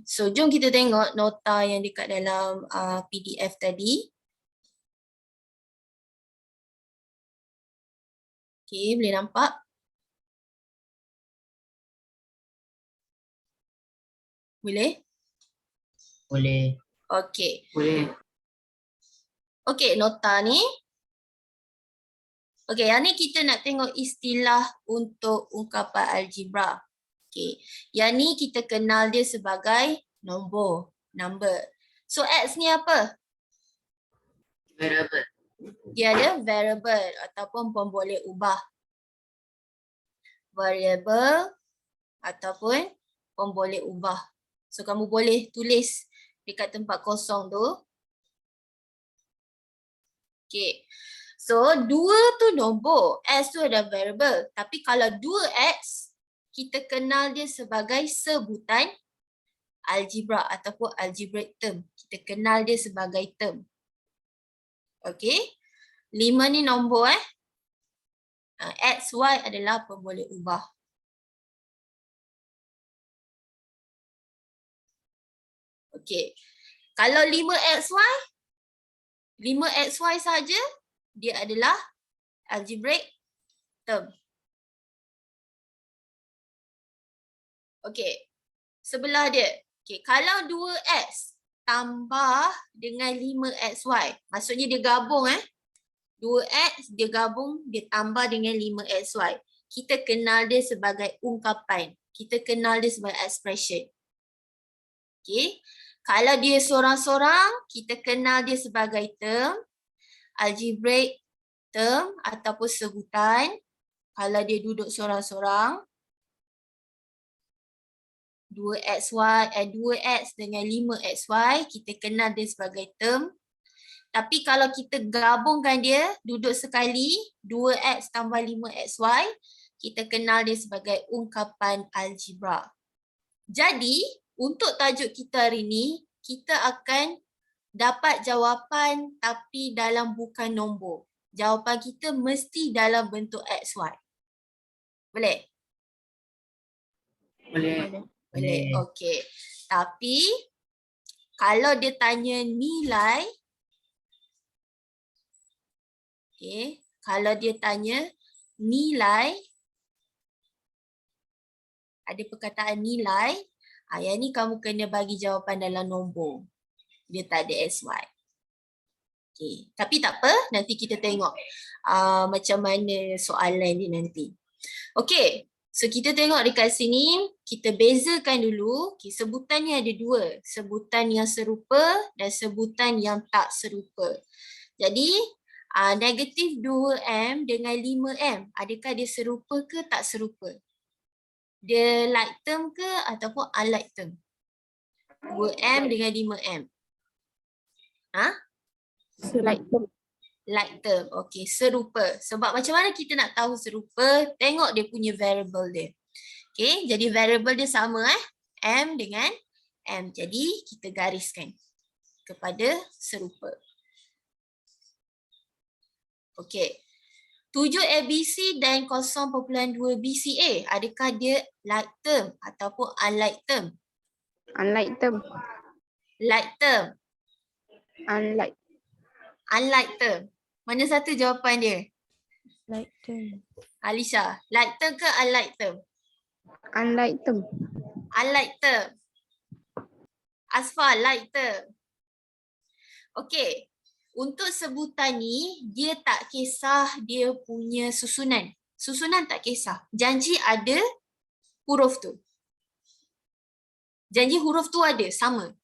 So, jom kita tengok nota yang dekat dalam PDF tadi. Okay, boleh nampak? Boleh? Boleh. Okay. Boleh. Okay, nota ni. Okay, yang ni kita nak tengok istilah untuk ungkapan algebra. Okay, yang ni kita kenal dia sebagai nombor, number. So, X ni apa? Variable. Dia ada variable ataupun pun boleh ubah. Variable ataupun pun boleh ubah. So, kamu boleh tulis dekat tempat kosong tu. Okay. So, 2 tu nombor, X tu ada variable. Tapi kalau 2X, kita kenal dia sebagai sebutan algebra ataupun algebraic term. Kita kenal dia sebagai term. Okay. 5 ni nombor X, Y adalah pemboleh ubah. Okay. Kalau 5XY, 5XY saja dia adalah algebraic term. Okay. Sebelah dia. Okay. Kalau 2X tambah dengan 5XY, maksudnya dia gabung 2X dia gabung, dia tambah dengan 5XY. Kita kenal dia sebagai ungkapan. Kita kenal dia sebagai expression. Okay. Kalau dia sorang-sorang, kita kenal dia sebagai term, algebraic term ataupun sebutan. Kalau dia duduk sorang-sorang, 2X dengan 5XY, kita kenal dia sebagai term. Tapi kalau kita gabungkan dia, duduk sekali, 2X tambah 5XY, kita kenal dia sebagai ungkapan algebra. Jadi, untuk tajuk kita hari ini, kita akan dapat jawapan tapi dalam bukan nombor. Jawapan kita mesti dalam bentuk XY. Boleh? Boleh. Boleh. Okey. Tapi, kalau dia tanya nilai, okay. Kalau dia tanya nilai, ada perkataan nilai, yang ni kamu kena bagi jawapan dalam nombor. Dia tak ada SY. Okay. Tapi tak apa, nanti kita tengok macam mana soalan dia nanti. Okay, so kita tengok dekat sini, kita bezakan dulu. Okay, sebutannya ada 2, sebutan yang serupa dan sebutan yang tak serupa. Jadi, negatif 2M dengan 5M, adakah dia serupa ke tak serupa? Dia like term ke ataupun unlike term? 2M dengan 5M. Like term. Like term. Okey, serupa. Sebab macam mana kita nak tahu serupa? Tengok dia punya variable dia. Okey, jadi variable dia sama M dengan M. Jadi kita gariskan kepada serupa. Okey. 7 ABC dan 0.2 BCA, adakah dia like term ataupun unlike term? Unlike term. Like term. Unlike. Unlike term. Mana satu jawapan dia? Like term. Alisha, like term ke unlike term? Unlike term. Unlike term. Asfar, like term. Okey. Untuk sebutan ni, dia tak kisah dia punya susunan. Susunan tak kisah. Janji ada huruf tu. Janji huruf tu ada, sama.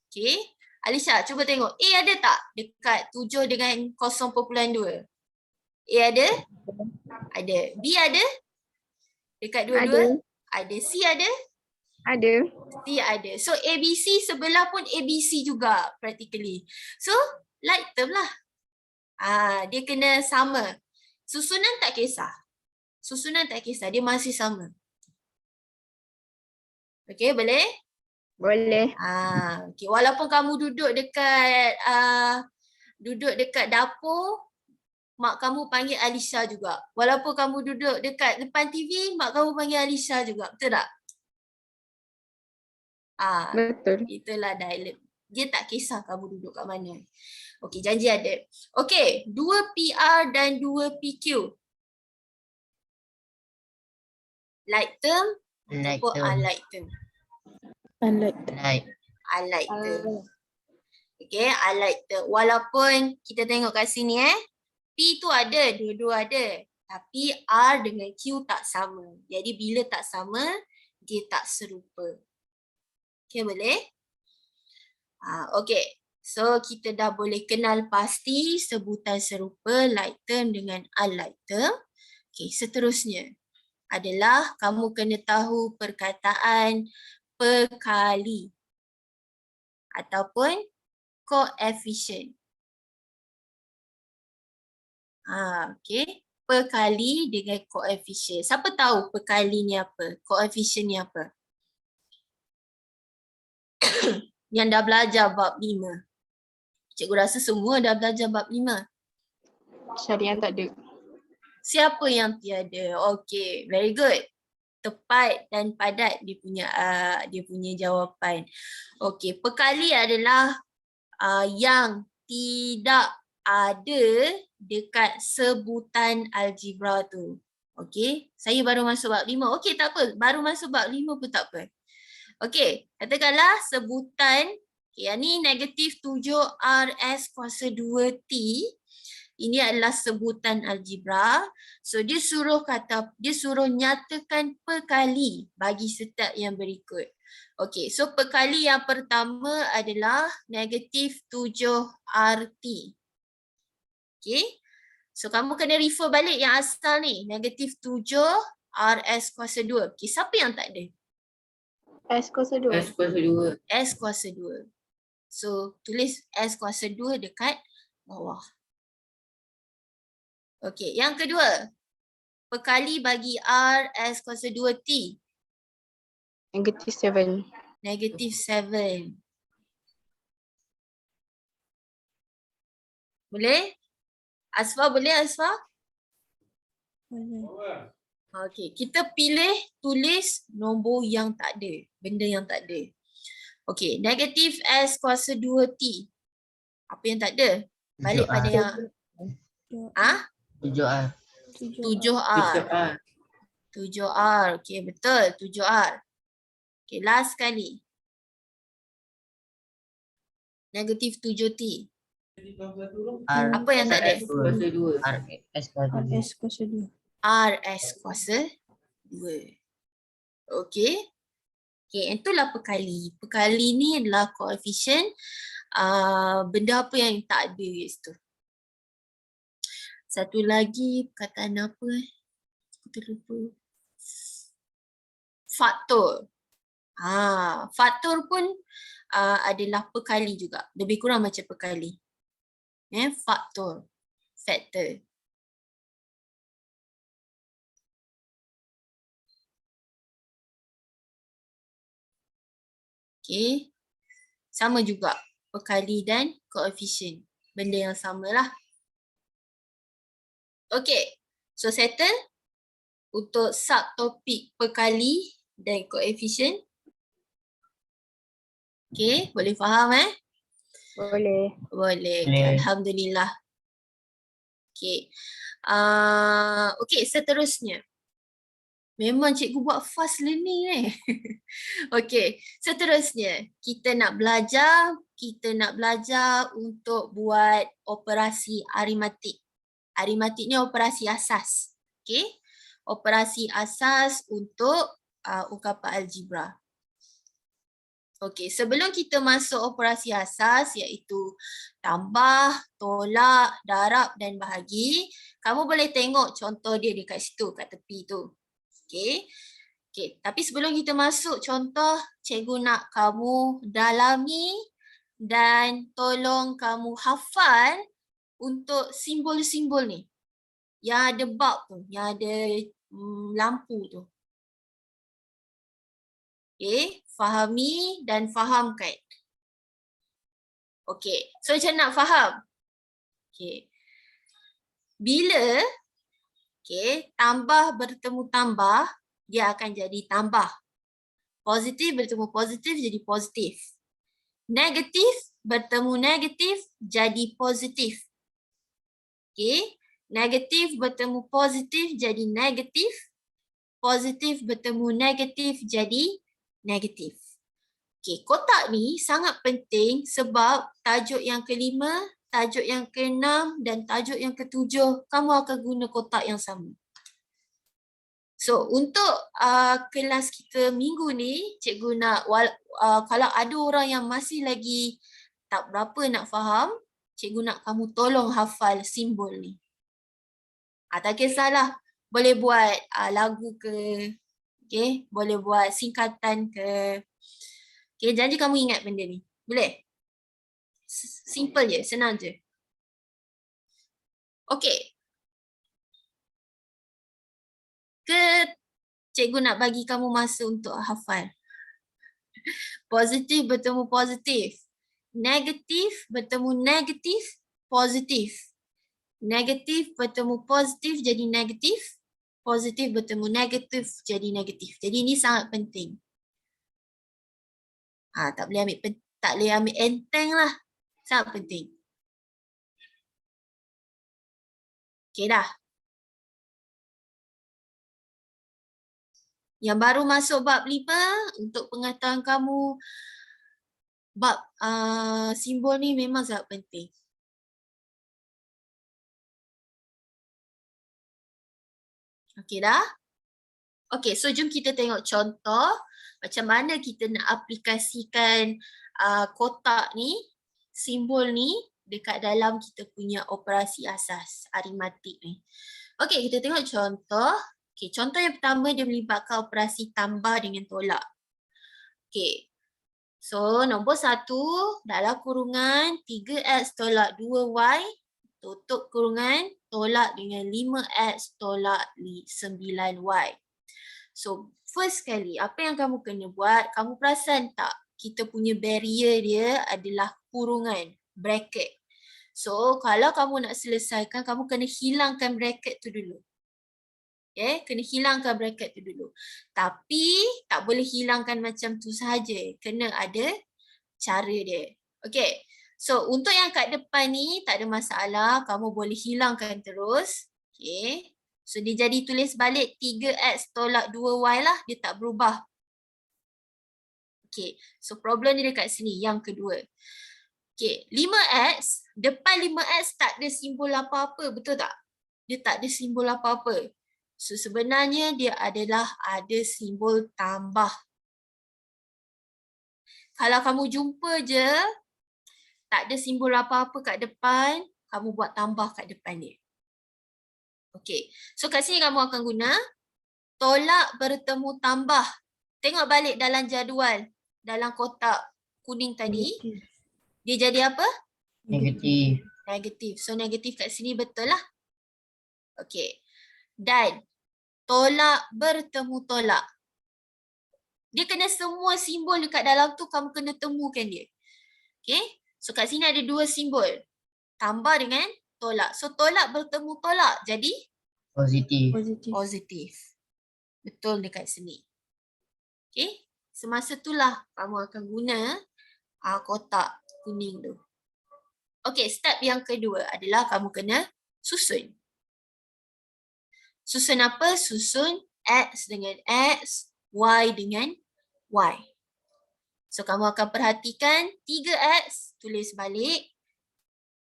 Okey. Alisha, cuba tengok. A ada tak dekat 7 dengan 0.2? A ada? Ada. B ada? Dekat dua-dua? Ada. C ada? Ada. C ada. So ABC sebelah pun ABC juga practically. So like term lah. Dia kena sama. Susunan tak kisah. Susunan tak kisah. Dia masih sama. Okey, boleh? Boleh. Okay. Walaupun kamu duduk dekat dapur, mak kamu panggil Alisha juga. Walaupun kamu duduk dekat depan TV, mak kamu panggil Alisha juga. Betul tak? Betul. Itulah dialect. Dia tak kisah kamu duduk kat mana. Okey, janji ada. Okey, 2 PR dan 2 PQ. Like term Like ataupun term. unlike term. Unlike. Like. Unlike term. Okey, unlike term. Walaupun kita tengok kat sini P tu ada, dua-dua ada. Tapi R dengan Q tak sama. Jadi bila tak sama, dia tak serupa. Okey, boleh? Okey. So kita dah boleh kenal pasti sebutan serupa like term dengan unlike term. Okey, seterusnya adalah kamu kena tahu perkataan perkali ataupun coefficient. Okey. Perkali dengan coefficient. Siapa tahu perkali ni apa? Coefficient ni apa? Yang dah belajar bab 5. Cikgu rasa semua dah belajar bab 5. Syariah tak ada. Siapa yang tiada? Okey, very good. Tepat dan padat dia punya jawapan. Okey, perkali adalah yang tidak ada dekat sebutan algebra tu. Okey, saya baru masuk bab 5. Okey, tak apa. Baru masuk bab 5 pun tak apa. Okey, katakanlah sebutan, yang ni negatif 7RS kuasa 2T. Ini adalah sebutan algebra. So dia suruh nyatakan perkali bagi setiap yang berikut. Okey, so perkali yang pertama adalah negatif 7RT. Okey. So kamu kena refer balik yang asal ni, negatif 7RS kuasa 2. Okey, siapa yang tak ada? S kuasa 2. S kuasa 2. S kuasa 2. So tulis S kuasa 2 dekat bawah. Okey, yang kedua. Perkali bagi R S kuasa 2T. Negatif 7. Negatif 7. Boleh? Asfa boleh Asfa? Okey, kita pilih tulis nombor yang tak ada. Benda yang tak ada. Okey, negatif S kuasa 2T. Apa yang tak ada? Balik 7R. pada yang 7R. 7R. 7R. Okey, betul. 7R. Okey, last sekali. Negatif 7T. R. Apa yang tak ada? S kuasa 2. R. S kuasa 2. S kuasa 2. RS kuasa 2. Okey. Okey, itulah perkali. Perkali ni adalah coefficient. Benda apa yang tak ada kat situ. Satu lagi perkataan apa Aku terlupa. Faktor. Faktor pun adalah perkali juga. Lebih kurang macam perkali. Faktor. Factor. Okey. Sama juga. Perkali dan coefficient. Benda yang samalah. Okey. So settle. Untuk subtopik perkali dan coefficient. Okey. Boleh faham Boleh. Boleh. Okay, Boleh. Alhamdulillah. Okey. Okey, seterusnya. Memang cikgu buat fast learning Okey, seterusnya kita nak belajar untuk buat operasi aritmatik. Aritmatik ni operasi asas. Okey. Operasi asas untuk ungkapan algebra. Okey, sebelum kita masuk operasi asas iaitu tambah, tolak, darab dan bahagi, kamu boleh tengok contoh dia dekat situ kat tepi tu. Okey. Okey, tapi sebelum kita masuk contoh, cikgu nak kamu dalami dan tolong kamu hafal untuk simbol-simbol ni. Yang ada bulb tu, yang ada lampu tu. Okey, fahami dan fahamkan. Okey, so macam nak faham? Okey. Bila tambah bertemu tambah, dia akan jadi tambah. Positif bertemu positif jadi positif. Negatif bertemu negatif jadi positif. Okay. Negatif bertemu positif jadi negatif. Positif bertemu negatif jadi negatif. Okay, kotak ni sangat penting sebab tajuk yang kelima, tajuk yang keenam dan tajuk yang ketujuh kamu akan guna kotak yang sama. So untuk kelas kita minggu ni, cikgu nak kalau ada orang yang masih lagi tak berapa nak faham, cikgu nak kamu tolong hafal simbol ni. Tak kisahlah, boleh buat lagu ke, okay? Boleh buat singkatan ke. Okay, janji kamu ingat benda ni. Boleh? Simple je, senang je. Okay. Ke cikgu nak bagi kamu masa untuk hafal. Positif bertemu positif. Negatif bertemu negatif, positif. Negatif bertemu positif jadi negatif. Positif bertemu negatif jadi negatif. Jadi ini sangat penting. Tak boleh ambil enteng lah. Sangat penting. Okey dah. Yang baru masuk bab 5 untuk pengetahuan kamu, bab simbol ni memang sangat penting. Okey dah? Okey, so jom kita tengok contoh macam mana kita nak aplikasikan kotak ni, simbol ni dekat dalam kita punya operasi asas aritmatik ni. Okey, kita tengok contoh. Okey, contoh yang pertama dia melibatkan operasi tambah dengan tolak. Okey. So, nombor 1 dalam kurungan 3x tolak 2y tutup kurungan tolak dengan 5x tolak 9y. So, first sekali, apa yang kamu kena buat, kamu perasan tak? Kita punya barrier dia adalah kurungan, bracket. So, kalau kamu nak selesaikan, kamu kena hilangkan bracket tu dulu. Okay, kena hilangkan bracket tu dulu. Tapi, tak boleh hilangkan macam tu sahaja. Kena ada cara dia. Okay, so untuk yang kat depan ni, tak ada masalah. Kamu boleh hilangkan terus. Okay. So dia jadi tulis balik 3x tolak 2y lah, dia tak berubah. Okay, so problem ni dekat sini, yang kedua. Okay, 5x, depan 5x tak ada simbol apa-apa, betul tak? Dia tak ada simbol apa-apa. So sebenarnya dia adalah ada simbol tambah. Kalau kamu jumpa je, tak ada simbol apa-apa kat depan, kamu buat tambah kat depan dia. Okey, so kat sini kamu akan guna tolak bertemu tambah. Tengok balik dalam jadual, dalam kotak kuning tadi, dia jadi apa? Negatif. Negatif. So negatif kat sini betul lah. Okey, dan tolak bertemu tolak. Dia kena semua simbol dekat dalam tu kamu kena temukan dia. Okey, so kat sini ada dua simbol. Tambah dengan tolak. So tolak bertemu tolak jadi Positif. positif. Betul dekat sini. Okey, semasa itulah kamu akan guna kotak kuning tu. Okey, step yang kedua adalah kamu kena susun. Susun apa? Susun X dengan X, Y dengan Y. So kamu akan perhatikan 3X, tulis balik,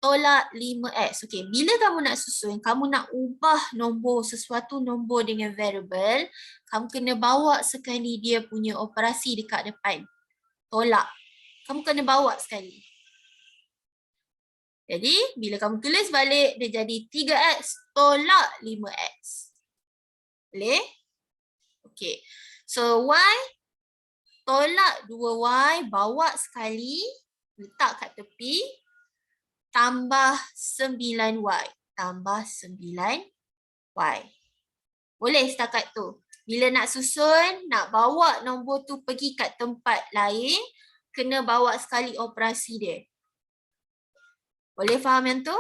tolak 5x. Okey, bila kamu nak susun, kamu nak ubah nombor, sesuatu nombor dengan variable, kamu kena bawa sekali dia punya operasi dekat depan. Tolak. Kamu kena bawa sekali. Jadi, bila kamu tulis balik, dia jadi 3x tolak 5x. Boleh? Okey. So, y tolak 2y, bawa sekali, letak kat tepi, tambah 9y. Tambah 9y. Boleh setakat tu. Bila nak susun, nak bawa nombor tu pergi kat tempat lain, kena bawa sekali operasi dia. Boleh faham yang tu?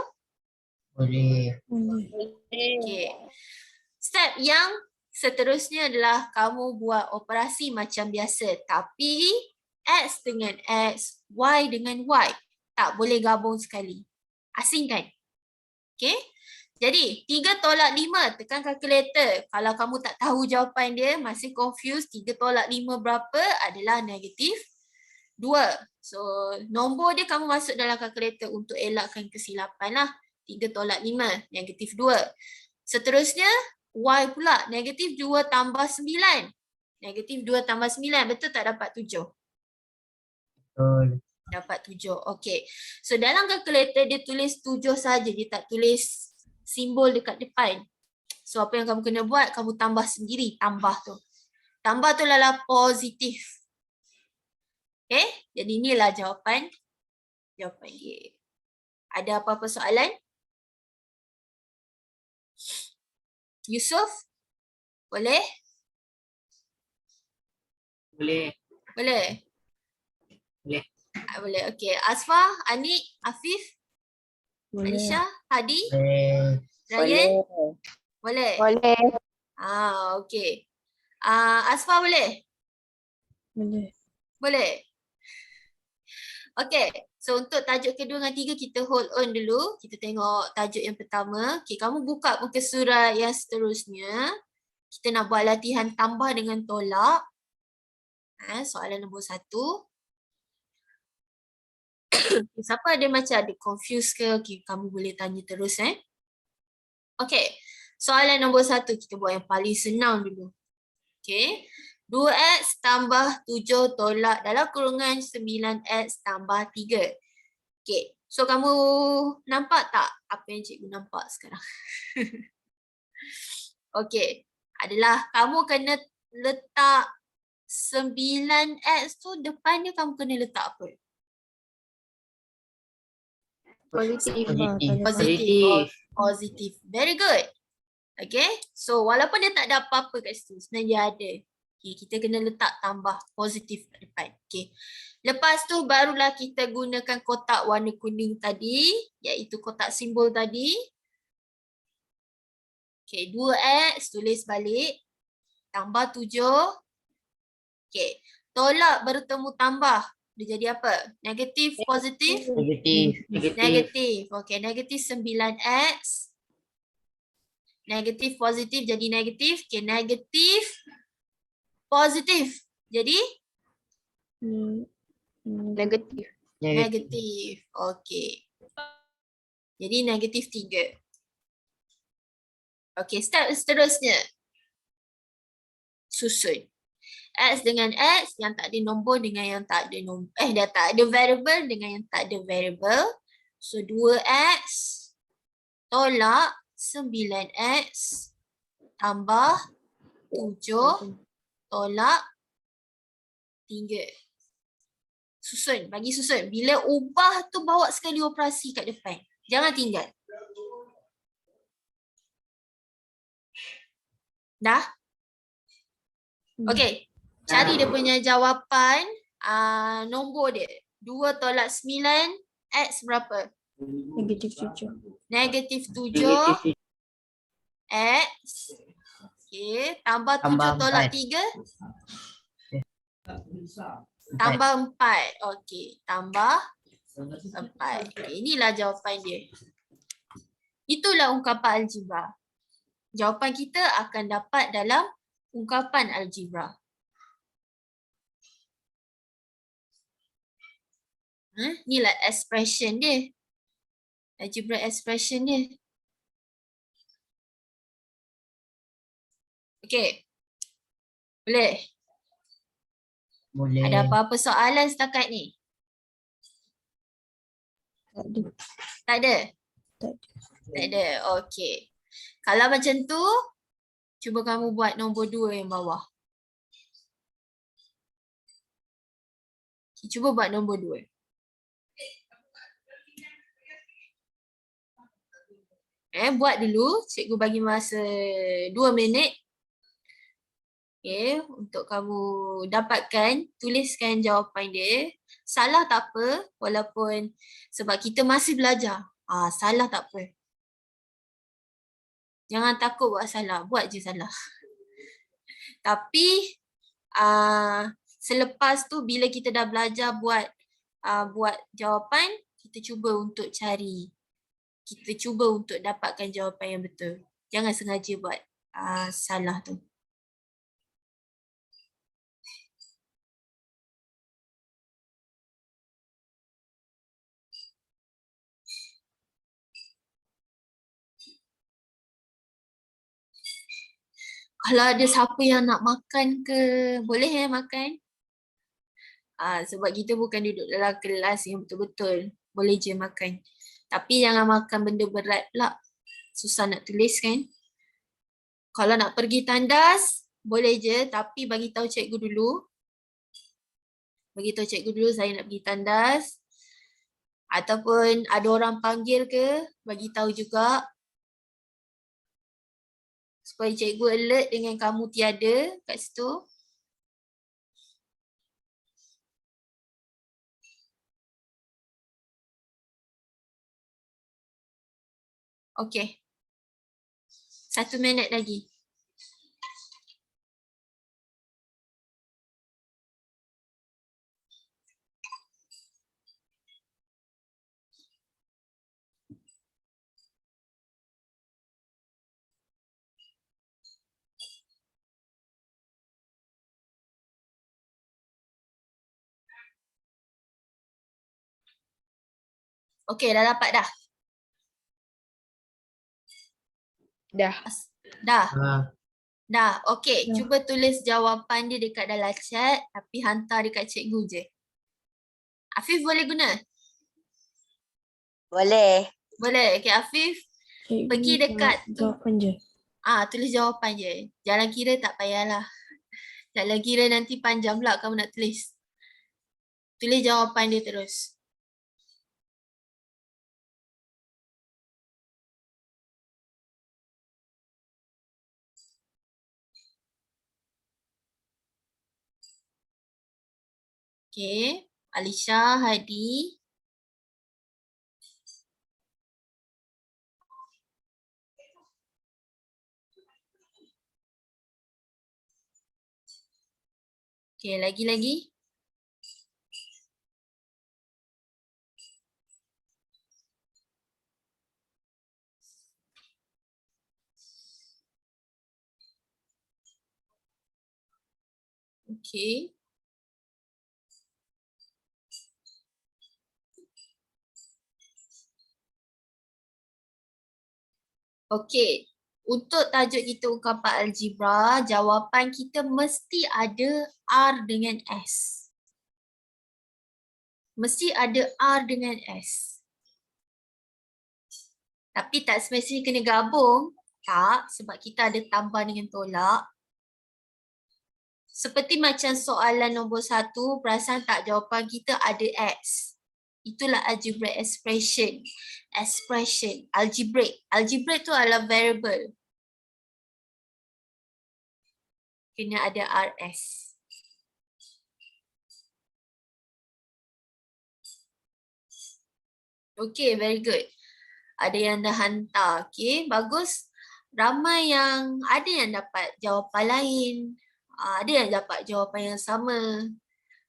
Boleh. Okay. Step yang Seterusnya adalah kamu buat operasi macam biasa. Tapi X dengan X, Y dengan Y. Tak boleh gabung sekali. Asing kan? Okay. Jadi 3 tolak 5 tekan kalkulator. Kalau kamu tak tahu jawapan dia, masih confused 3 tolak 5 berapa adalah negatif 2. So nombor dia kamu masuk dalam kalkulator untuk elakkan kesilapan lah. 3 tolak 5 negatif 2. Seterusnya Y pula negatif 2 tambah 9. Negatif 2 tambah 9 betul tak dapat 7? Betul. Dapat 7. Okey. So dalam kalkulator dia tulis 7 saja, dia tak tulis simbol dekat depan. So apa yang kamu kena buat, kamu tambah sendiri tambah tu. Tambah tu adalah positif. Okay, jadi inilah jawapan dia. Ada apa-apa soalan? Yusuf? Boleh? Boleh. Boleh? Boleh. Boleh. Okey. Asfa, Anik, Afif, Alisha, Hadi, Boleh. Ryan? Boleh? Boleh. Okey. Asfa boleh? Boleh. Boleh? Okey. So untuk tajuk kedua dan tiga kita hold on dulu. Kita tengok tajuk yang pertama. Okey, kamu buka muka surat yang seterusnya. Kita nak buat latihan tambah dengan tolak. Soalan nombor 1. Siapa ada macam ada confused ke? Okay, kamu boleh tanya terus Okey. Soalan nombor 1 kita buat yang paling senang dulu. Okey. 2x tambah 7 tolak dalam kurungan 9x tambah 3. Okey. So kamu nampak tak apa yang cikgu nampak sekarang? Okey. Adalah kamu kena letak 9x tu depannya kamu kena letak apa? Positif. Positif. Positif. Very good. Okay. So walaupun dia tak ada apa-apa kat situ, sebenarnya dia ada. Okay, kita kena letak tambah positif kat depan. Okay. Lepas tu barulah kita gunakan kotak warna kuning tadi, iaitu kotak simbol tadi. Okay, 2x tulis balik. Tambah 7. Okay. Tolak bertemu tambah. Dia jadi apa? Negatif, positif? Negatif. Negatif. Okay, negatif 9x. Negatif, positif jadi negatif. Okay, negatif, positif. Jadi? Negatif. Negatif. Okay. Jadi negatif 3. Okay, step seterusnya. Susun. X dengan X yang tak ada nombor dengan yang tak ada nombor. Dah tak ada variable dengan yang tak ada variable. So 2x tolak 9x tambah 7 tolak 3. Susun, bagi susun. Bila ubah tu bawa sekali operasi kat depan. Jangan tinggal. Dah? Okey. Cari dia punya jawapan, nombor dia. 2 tolak 9, X berapa? Negatif 7. Negatif 7, X. Okey. Tambah 7 Tambah tolak 4. 3. Tambah 4. Okey. Tambah 4. Okay. Inilah jawapan dia. Itulah ungkapan algebra. Jawapan kita akan dapat dalam ungkapan algebra. Inilah expression dia. Algebra expression dia. Okey. Boleh? Boleh. Ada apa-apa soalan setakat ni? Tak ada. Tak ada? Tak ada. Tak ada. Okey. Kalau macam tu, cuba kamu buat nombor 2 yang bawah. Cuba buat nombor 2. Buat dulu. Cikgu bagi masa 2 minit. Okay, untuk kamu dapatkan, tuliskan jawapan dia. Salah tak apa, walaupun sebab kita masih belajar. Salah tak apa. Jangan takut buat salah, buat je salah. Tapi selepas tu bila kita dah belajar buat jawapan, kita cuba untuk cari. Kita cuba untuk dapatkan jawapan yang betul. Jangan sengaja buat salah tu. Kalau ada siapa yang nak makan ke, boleh makan. Sebab kita bukan duduk dalam kelas yang betul-betul. Boleh je makan. Tapi jangan makan benda berat pula. Susah nak tulis kan. Kalau nak pergi tandas, boleh je. Tapi bagi tahu cikgu dulu. Bagi tahu cikgu dulu saya nak pergi tandas. Ataupun ada orang panggil ke, bagi tahu juga. Supaya cikgu alert dengan kamu tiada kat situ. Okey. 1 minit lagi. Okey, dah dapat dah. Dah. Dah. Dah. Okey, Dah. cuba tulis jawapan dia dekat dalam chat tapi hantar dekat cikgu je. Afif boleh guna? Boleh. Boleh. Okey, Afif Cikgu pergi dekat tu. jawapan je. Tulis jawapan je. Jalan kira tak payahlah. Jalan kira nanti panjang pula kamu nak tulis. Tulis jawapan dia terus. Okey, Alisha, Hadi. Okey, lagi-lagi. Okey. Okey, untuk tajuk kita ungkapan algebra, jawapan kita mesti ada R dengan S. Mesti ada R dengan S. Tapi tak semestinya kena gabung. Tak, sebab kita ada tambah dengan tolak. Seperti macam soalan nombor 1, perasan tak jawapan kita ada X. Itulah algebraic expression. Expression, algebraic. Algebraic tu adalah variable. Kena ada RS. Okay, very good. Ada yang dah hantar. Okay, bagus. Ramai yang ada yang dapat jawapan lain. Ada yang dapat jawapan yang sama.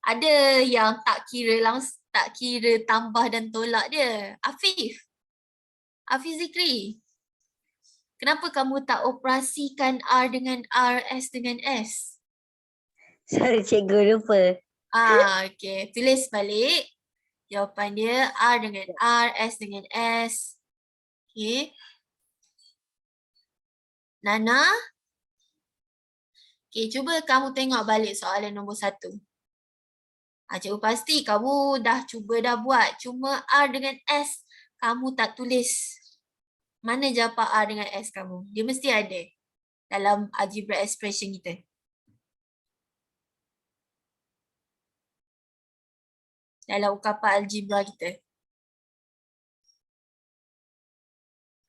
Ada yang tak kira tambah dan tolak dia. Afif. Afif Zikri. Kenapa kamu tak operasikan R dengan R, S dengan S? Sorry cikgu lupa. Okay. Tulis balik. Jawapan dia R dengan R, S dengan S. Okay. Nana. Okay, cuba kamu tengok balik soalan nombor 1. Cikgu pasti kamu dah cuba dah buat. Cuma R dengan S kamu tak tulis. Mana jawapan R dengan S kamu? Dia mesti ada dalam algebra expression kita. Dalam ungkapan algebra kita.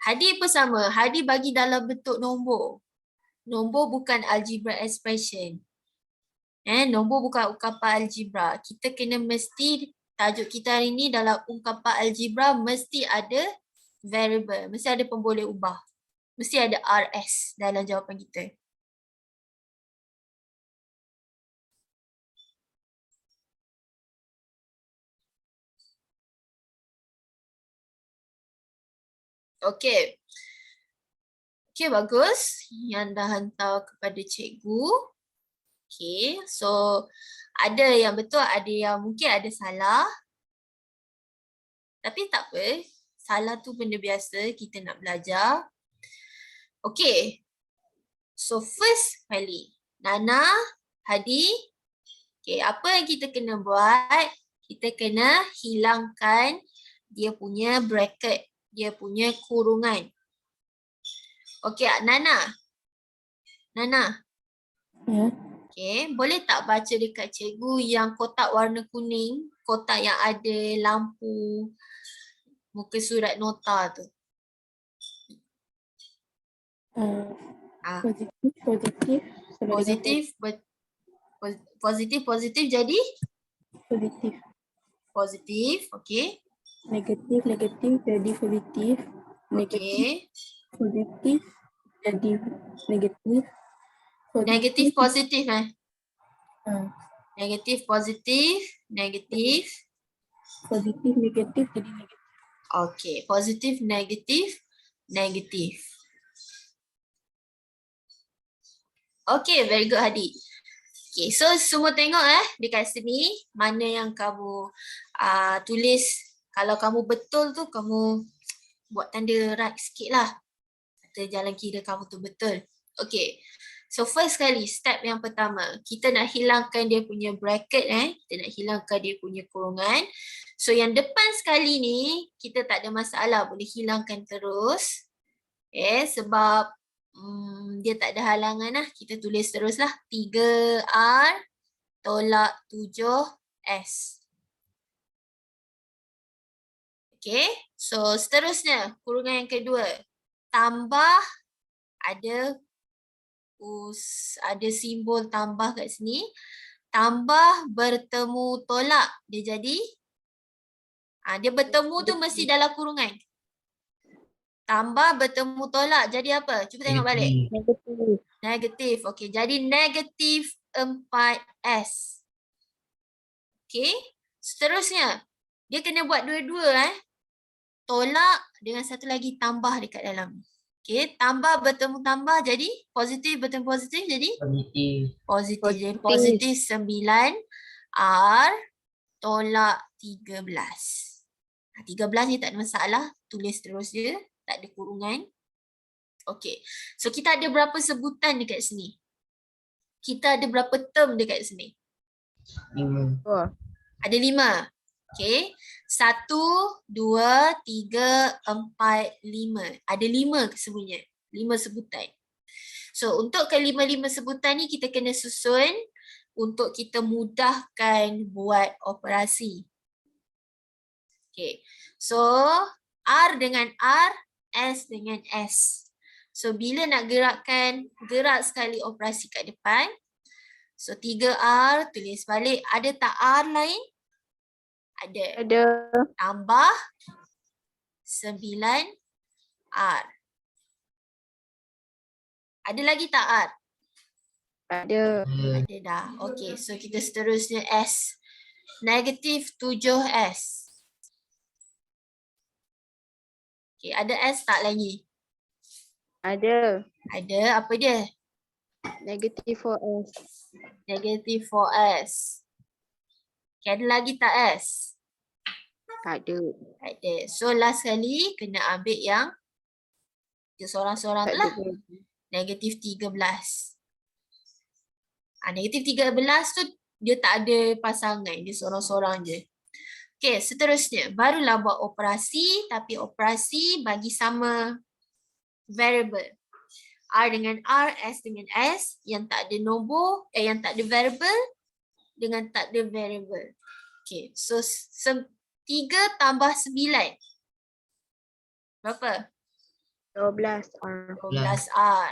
Hadi pun sama. Hadi bagi dalam bentuk nombor. Nombor bukan algebra expression. Nombor bukan ungkapan algebra. Kita kena mesti, tajuk kita hari ni dalam ungkapan algebra mesti ada variable. Mesti ada pemboleh ubah. Mesti ada RS dalam jawapan kita. Okey. Okey, bagus. Yang dah hantar kepada cikgu. Okey, so ada yang betul, ada yang mungkin ada salah. Tapi tak apa. Salah tu benda biasa, kita nak belajar. Okey. So first kali, Nana, Hadi, okey, apa yang kita kena buat? Kita kena hilangkan dia punya bracket, dia punya kurungan. Okey, Nana. Nana. Ya. Okey, boleh tak baca dekat cikgu yang kotak warna kuning, kotak yang ada lampu muka surat nota tu. Ah, Positif, positif. Sama dengan positif jadi positif. positif, okey. Negatif, negatif jadi positif. Negatif, Okey. positif jadi negatif. Negatif positif Ah, Negatif positif, negatif. positif, negatif jadi negatif. Okey, positif, negatif, negatif. Okey, very good Hadi. Okay, so semua tengok dekat sini mana yang kamu tulis. Kalau kamu betul tu kamu buat tanda right sikit lah. Kata jalan kira kamu tu betul. Okay, so first kali step yang pertama kita nak hilangkan dia punya bracket kita nak hilangkan dia punya kurungan. So yang depan sekali ni kita tak ada masalah, boleh hilangkan terus. Sebab dia tak ada halangan lah. Kita tulis terus lah. 3R tolak 7S. Okay. So seterusnya kurungan yang kedua. Tambah ada simbol tambah kat sini. Tambah bertemu tolak. Dia jadi dia bertemu tu mesti dalam kurungan. Tambah bertemu tolak jadi apa? Cuba tengok balik. Negatif. Negatif. Okey, jadi negatif 4S. Okey. Seterusnya, dia kena buat dua-dua Tolak dengan satu lagi tambah dekat dalam. Okey, tambah bertemu tambah jadi positif bertemu positif jadi Positif. positif. Jadi positif 9 R tolak 13. 13 ni tak ada masalah, tulis terus je. Tak ada kurungan. Okey. So kita ada berapa sebutan dekat sini? Kita ada berapa term dekat sini? 5. Ada 5. Okey. 1, 2, 3, 4, 5. Ada 5 sebenarnya. 5 sebutan. So untuk kelima-lima sebutan ni kita kena susun untuk kita mudahkan buat operasi. Okey. So R dengan R, S dengan S. So bila nak gerakkan, gerak sekali operasi kat depan. So 3R tulis balik. Ada tak R lain? Ada. Ada. Tambah 9R. Ada lagi tak R? Ada. Ada dah. Okey, so kita seterusnya S. Negatif 7S. Okey, ada S tak lagi? Ada. Ada, apa dia? Negatif 4S. Negatif 4S. Okey, ada lagi tak S? Tak ada. Tak ada. So last kali kena ambil yang seorang-seorang Tak tu lah. ada. Negatif 13. Negatif 13 tu dia tak ada pasangan, dia seorang-seorang je. Okey, seterusnya barulah buat operasi, tapi operasi bagi sama variable. R dengan R, S dengan S, yang tak ada nombor, yang tak ada variable dengan tak ada variable. Okey, so 3 tambah 9. Berapa? 12R. 12R.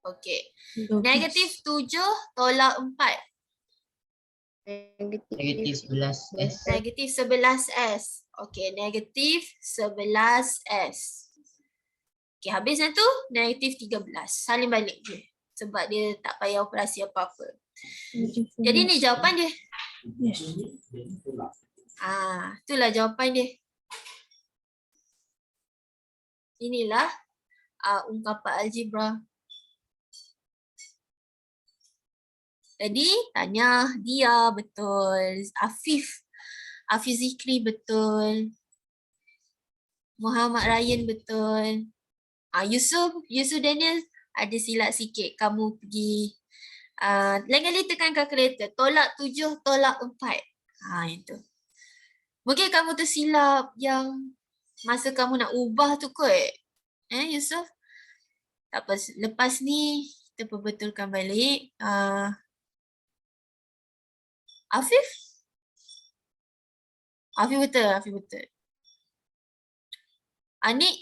Okey. Negatif 7 tolak 4. Negatif 11S. Negatif 11S. Okey, negatif 11S. Okey, habis yang tu negatif 13. Salin balik je. Sebab dia tak payah operasi apa-apa. Jadi ni jawapan dia. Yes. Itulah jawapan dia. inilah ungkapan algebra. Tadi tanya dia betul. Afif Zikri betul. Muhammad Ryan betul. Yusuf Daniel ada silap sikit. Kamu pergi lain kali tekan kalkulator. Tolak 7, tolak 4. Itu. Mungkin kamu tersilap yang masa kamu nak ubah tu kot. Yusuf? Tak apa. Lepas ni kita perbetulkan balik. Afif? Afif betul. Anik?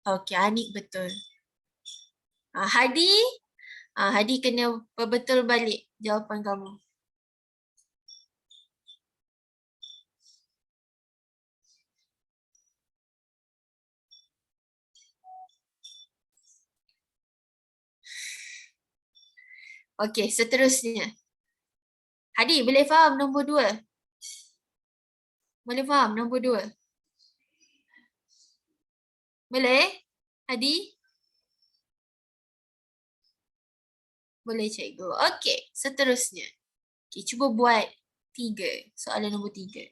Okey, Anik betul. Hadi? Hadi kena perbetul balik jawapan kamu. Okey, seterusnya. Hadi, boleh faham nombor 2? Boleh faham nombor 2? Boleh? Hadi? Boleh cikgu. Okey, seterusnya. Okey, cuba buat 3. Soalan nombor 3.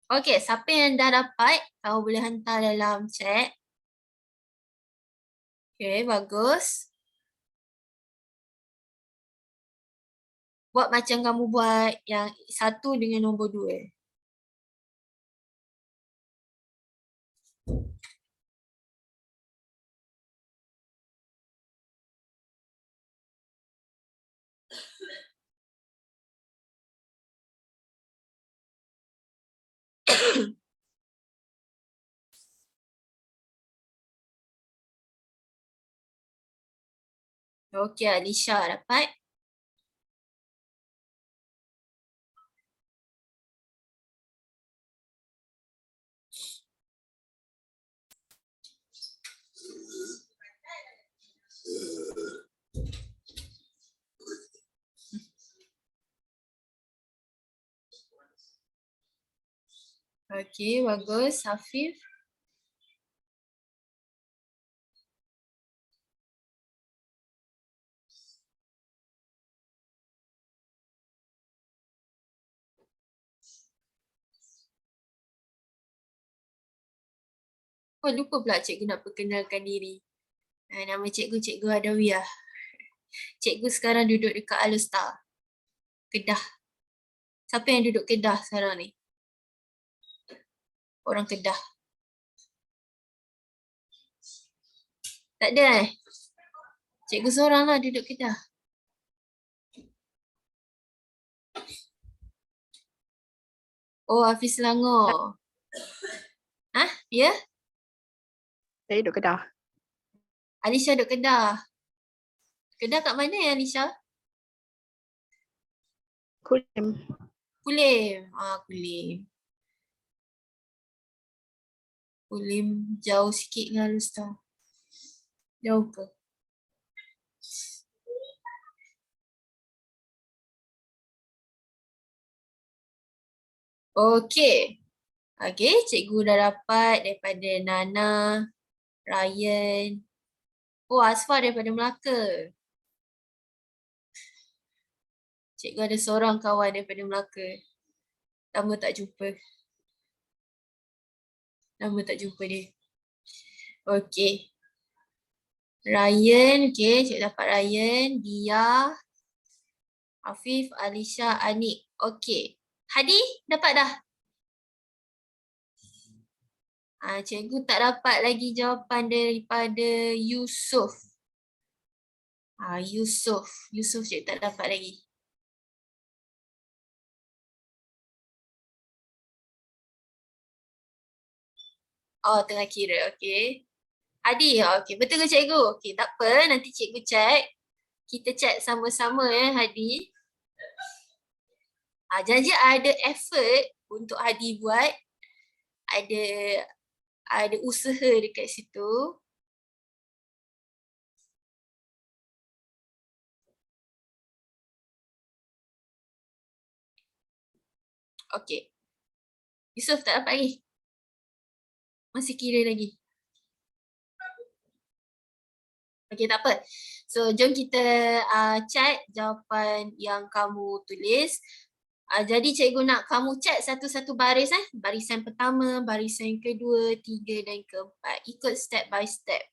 Okey, siapa yang dah dapat, kamu boleh hantar dalam chat. Okey, bagus. Buat macam kamu buat yang 1 dengan nombor 2. Okey, Alisha dapat. Okey, bagus. Hafif. Oh, lupa pula cikgu nak perkenalkan diri. Nama cikgu, Cikgu Adawiyah. Cikgu sekarang duduk dekat Alustar, Kedah. Siapa yang duduk Kedah sekarang ni? Orang Kedah. Tak ada Cikgu seorang lah duduk Kedah. Oh, Hafiz Selangor. Ya? Saya duduk Kedah. Alisha duduk Kedah. Kedah kat mana ya, Alisha? Kulim. Kulim. Kulim. Kulim jauh sikit dengan Alustar. Jauh ke? Okey. Okey, cikgu dah dapat daripada Nana, Ryan. Oh, Asfar daripada Melaka. Cikgu ada seorang kawan daripada Melaka. Lama tak jumpa dia. Okey. Ryan, okey, cikgu dapat Ryan, Dia, Afif, Alisha, Anik. Okey. Hadi, dapat dah? Cikgu tak dapat lagi jawapan daripada Yusuf. Yusuf. Yusuf cik tak dapat lagi. Oh, tengah kira. Okey. Adi, okey. Betul ke cikgu? Okey, tak apa. Nanti cikgu check. Kita check sama-sama ya, Hadi. Janji ada effort untuk Hadi buat. Ada usaha dekat situ. Okey. Yusuf tak dapat lagi. Masih kira lagi. Okey, tak apa. So, jom kita check jawapan yang kamu tulis. Jadi cikgu nak kamu check satu-satu baris. Barisan pertama, barisan kedua, tiga dan keempat. Ikut step by step.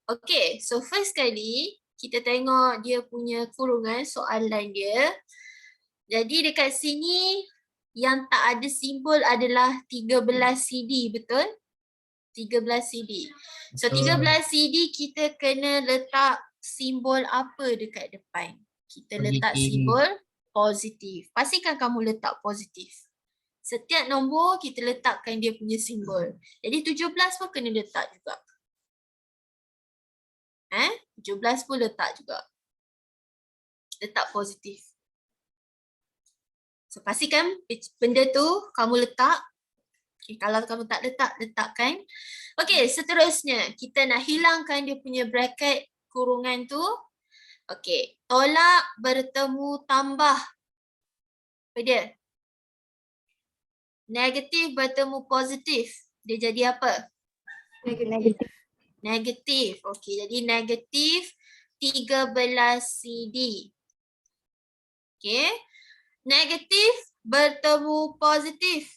Okay, so first kali kita tengok dia punya kurungan soalan dia. Jadi dekat sini yang tak ada simbol adalah 13 CD, betul? 13 CD. So 13 CD kita kena letak simbol apa dekat depan? Kita letak Positif. simbol positif. Pastikan kamu letak positif. Setiap nombor kita letakkan dia punya simbol. Jadi 17 pun kena letak juga. 17 pun letak juga. Letak positif. So pastikan benda tu kamu letak. Okay, kalau kamu tak letak, letakkan. Okey, seterusnya kita nak hilangkan dia punya bracket kurungan tu. Okey, tolak bertemu tambah. Apa dia? Negatif bertemu positif. Dia jadi apa? Negatif. Negatif. Okey, jadi negatif 13 CD. Okey. Negatif bertemu positif.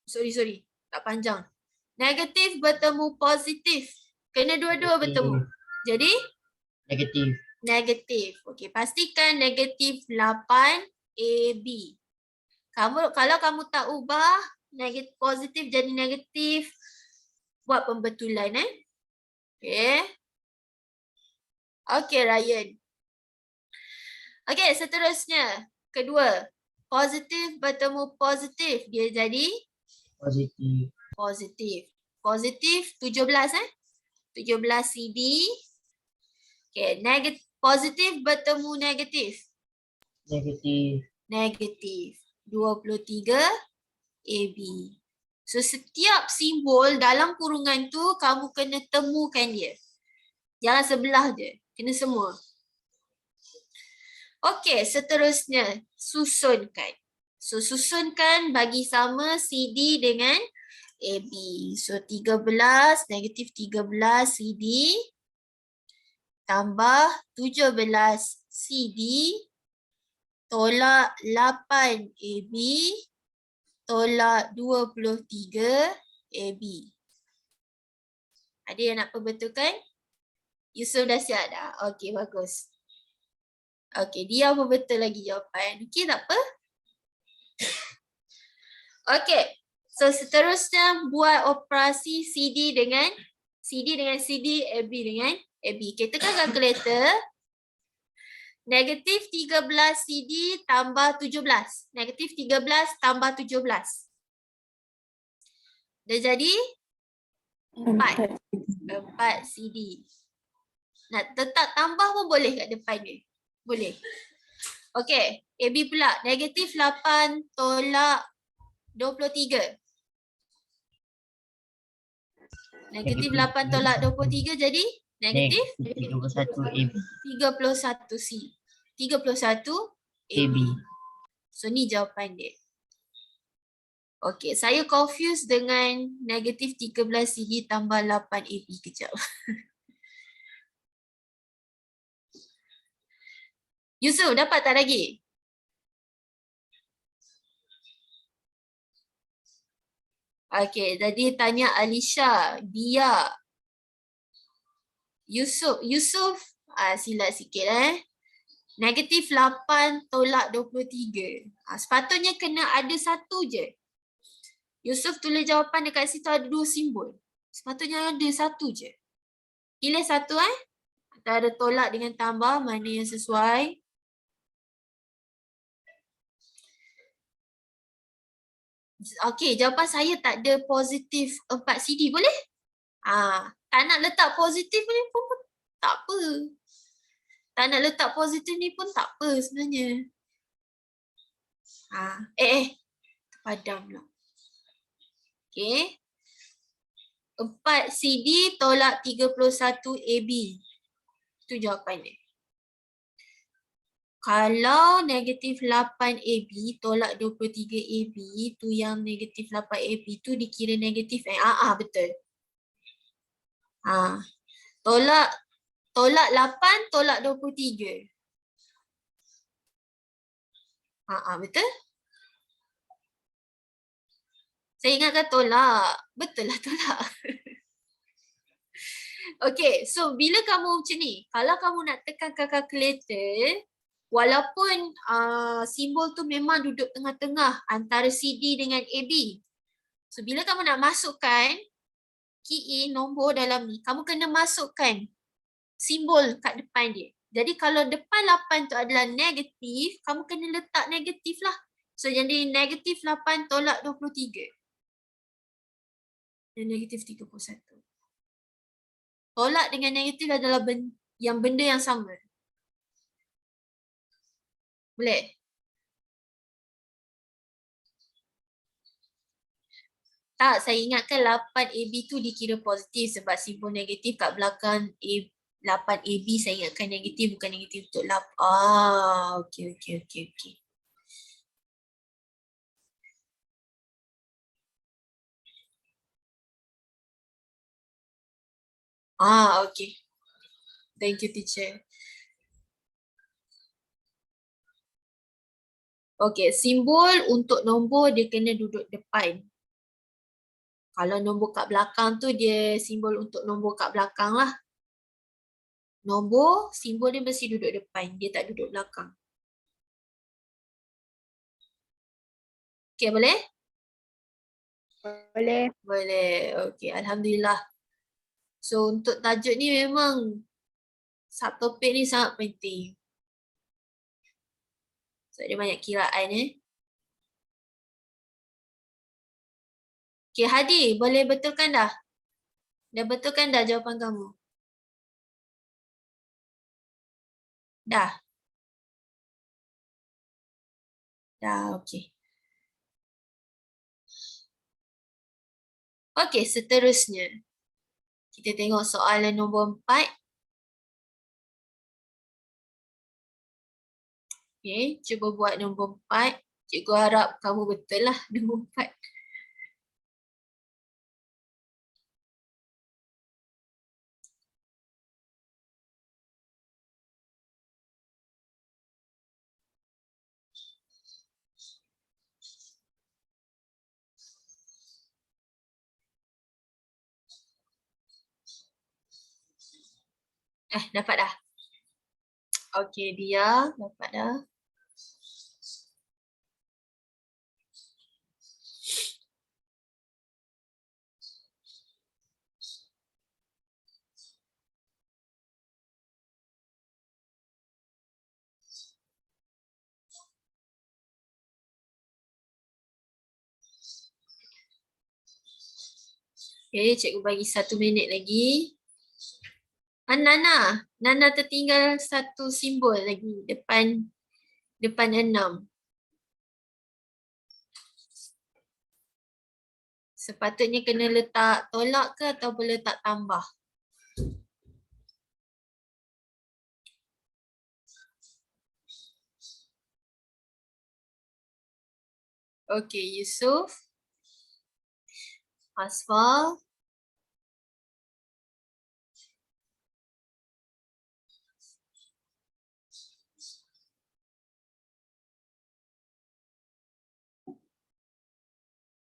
Sorry. Tak panjang. Negatif bertemu positif. Kena dua-dua bertemu. Jadi? Negatif. Negatif. Okey, pastikan negatif 8 AB. Kalau kamu tak ubah negatif positif jadi negatif, buat pembetulan Okey. Okey, Ryan. Okey, seterusnya. Kedua. Positif bertemu positif. Dia jadi Positif. positif. Positif 17 17 CD. Okey, positif bertemu negatif. Negatif. Negatif 23 AB. So setiap simbol dalam kurungan tu kamu kena temukan dia. Jangan sebelah je, kena semua. Okey, seterusnya susunkan. So susunkan bagi sama CD dengan AB. So 13, negatif 13 CD tambah 17 CD tolak 8 AB tolak 23 AB. Ada yang nak perbetulkan? Yusuf dah siap dah? Okey, bagus. Okey, dia pun betul lagi jawapan. Okey, tak apa. Okey, so seterusnya buat operasi CD dengan CD, AB dengan AB. Kita kan kalkulator. Negatif 13 CD tambah 17. Negatif 13 tambah 17. Dah jadi 4 CD. Nak letak tambah pun boleh kat depan dia. Boleh. Okey, AB pula. Negatif 8 tolak 23. Negatif 8 tolak 23 jadi negatif 31 AB. 31 C. 31 AB. AB. So ni jawapan dia. Okey, saya confused dengan negatif 13 CD tambah 8 AB kejap. Yusuf, dapat tak lagi? Okey, jadi tanya Alisha, Dia, Yusuf silap sikit Negatif 8 tolak 23. Sepatutnya kena ada satu je. Yusuf tulis jawapan dekat situ ada 2 simbol. Sepatutnya ada satu je. Pilih satu Antara tolak dengan tambah, mana yang sesuai? Okey, jawapan saya tak ada positif 4 CD, boleh? Tak nak letak positif ni pun tak apa. Tak nak letak positif ni pun tak apa sebenarnya. Padam pula. Okey. 4 CD tolak 31 AB. Itu jawapannya. Kalau negatif 8 AB tolak 23 AB, tu yang negatif 8 AB tu dikira negatif betul. Tolak 8 tolak 23. Betul? Saya ingatkan tolak. Betul lah tolak. Okay, so bila kamu macam ni, kalau kamu nak tekankan kalkulator, walaupun simbol tu memang duduk tengah-tengah antara CD dengan AB. So bila kamu nak masukkan key in nombor dalam ni, kamu kena masukkan simbol kat depan dia. Jadi kalau depan 8 tu adalah negatif, kamu kena letak negatif lah. So jadi negatif 8 tolak 23. Dan negatif 31. Tolak dengan negatif adalah benda yang sama. Boleh? Tak, saya ingatkan 8AB tu dikira positif sebab simbol negatif kat belakang 8AB saya ingatkan negatif, bukan negatif untuk 8. Okey. Okey. Thank you, teacher. Okey, simbol untuk nombor dia kena duduk depan. Kalau nombor kat belakang tu dia simbol untuk nombor kat belakang lah. Nombor, simbol dia mesti duduk depan, dia tak duduk belakang. Okey, boleh? Boleh. Boleh. Okey, alhamdulillah. So untuk tajuk ni memang subtopik ni sangat penting. So dia banyak kiraan Okey, Hadi, boleh betulkan dah? Dah betulkan dah jawapan kamu? Dah? Dah, okey. Okey, seterusnya. Kita tengok soalan nombor 4. Okey, cuba buat nombor 4. Cikgu harap kamu betul lah nombor 4. Dapat dah? Okey, dia dapat dah. Okey, cikgu bagi 1 minit lagi. Nana tertinggal satu simbol lagi depan 6. Sepatutnya kena letak tolak ke atau boleh letak tambah? Okey, Yusuf, Asfal,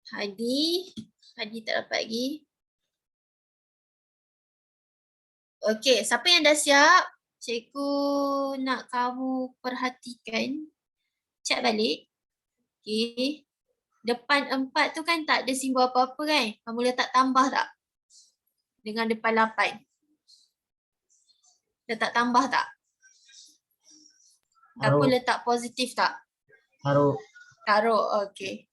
Hadi tak dapat lagi. Okey, siapa yang dah siap? Cikgu nak kamu perhatikan. Cek balik. Okey. Depan 4 tu kan tak ada simbol apa-apa kan? Kamu letak tambah tak? Dengan depan 8. Letak tambah tak? Ataupun Taruh. letak positif tak? Taruh. Taruh, okey.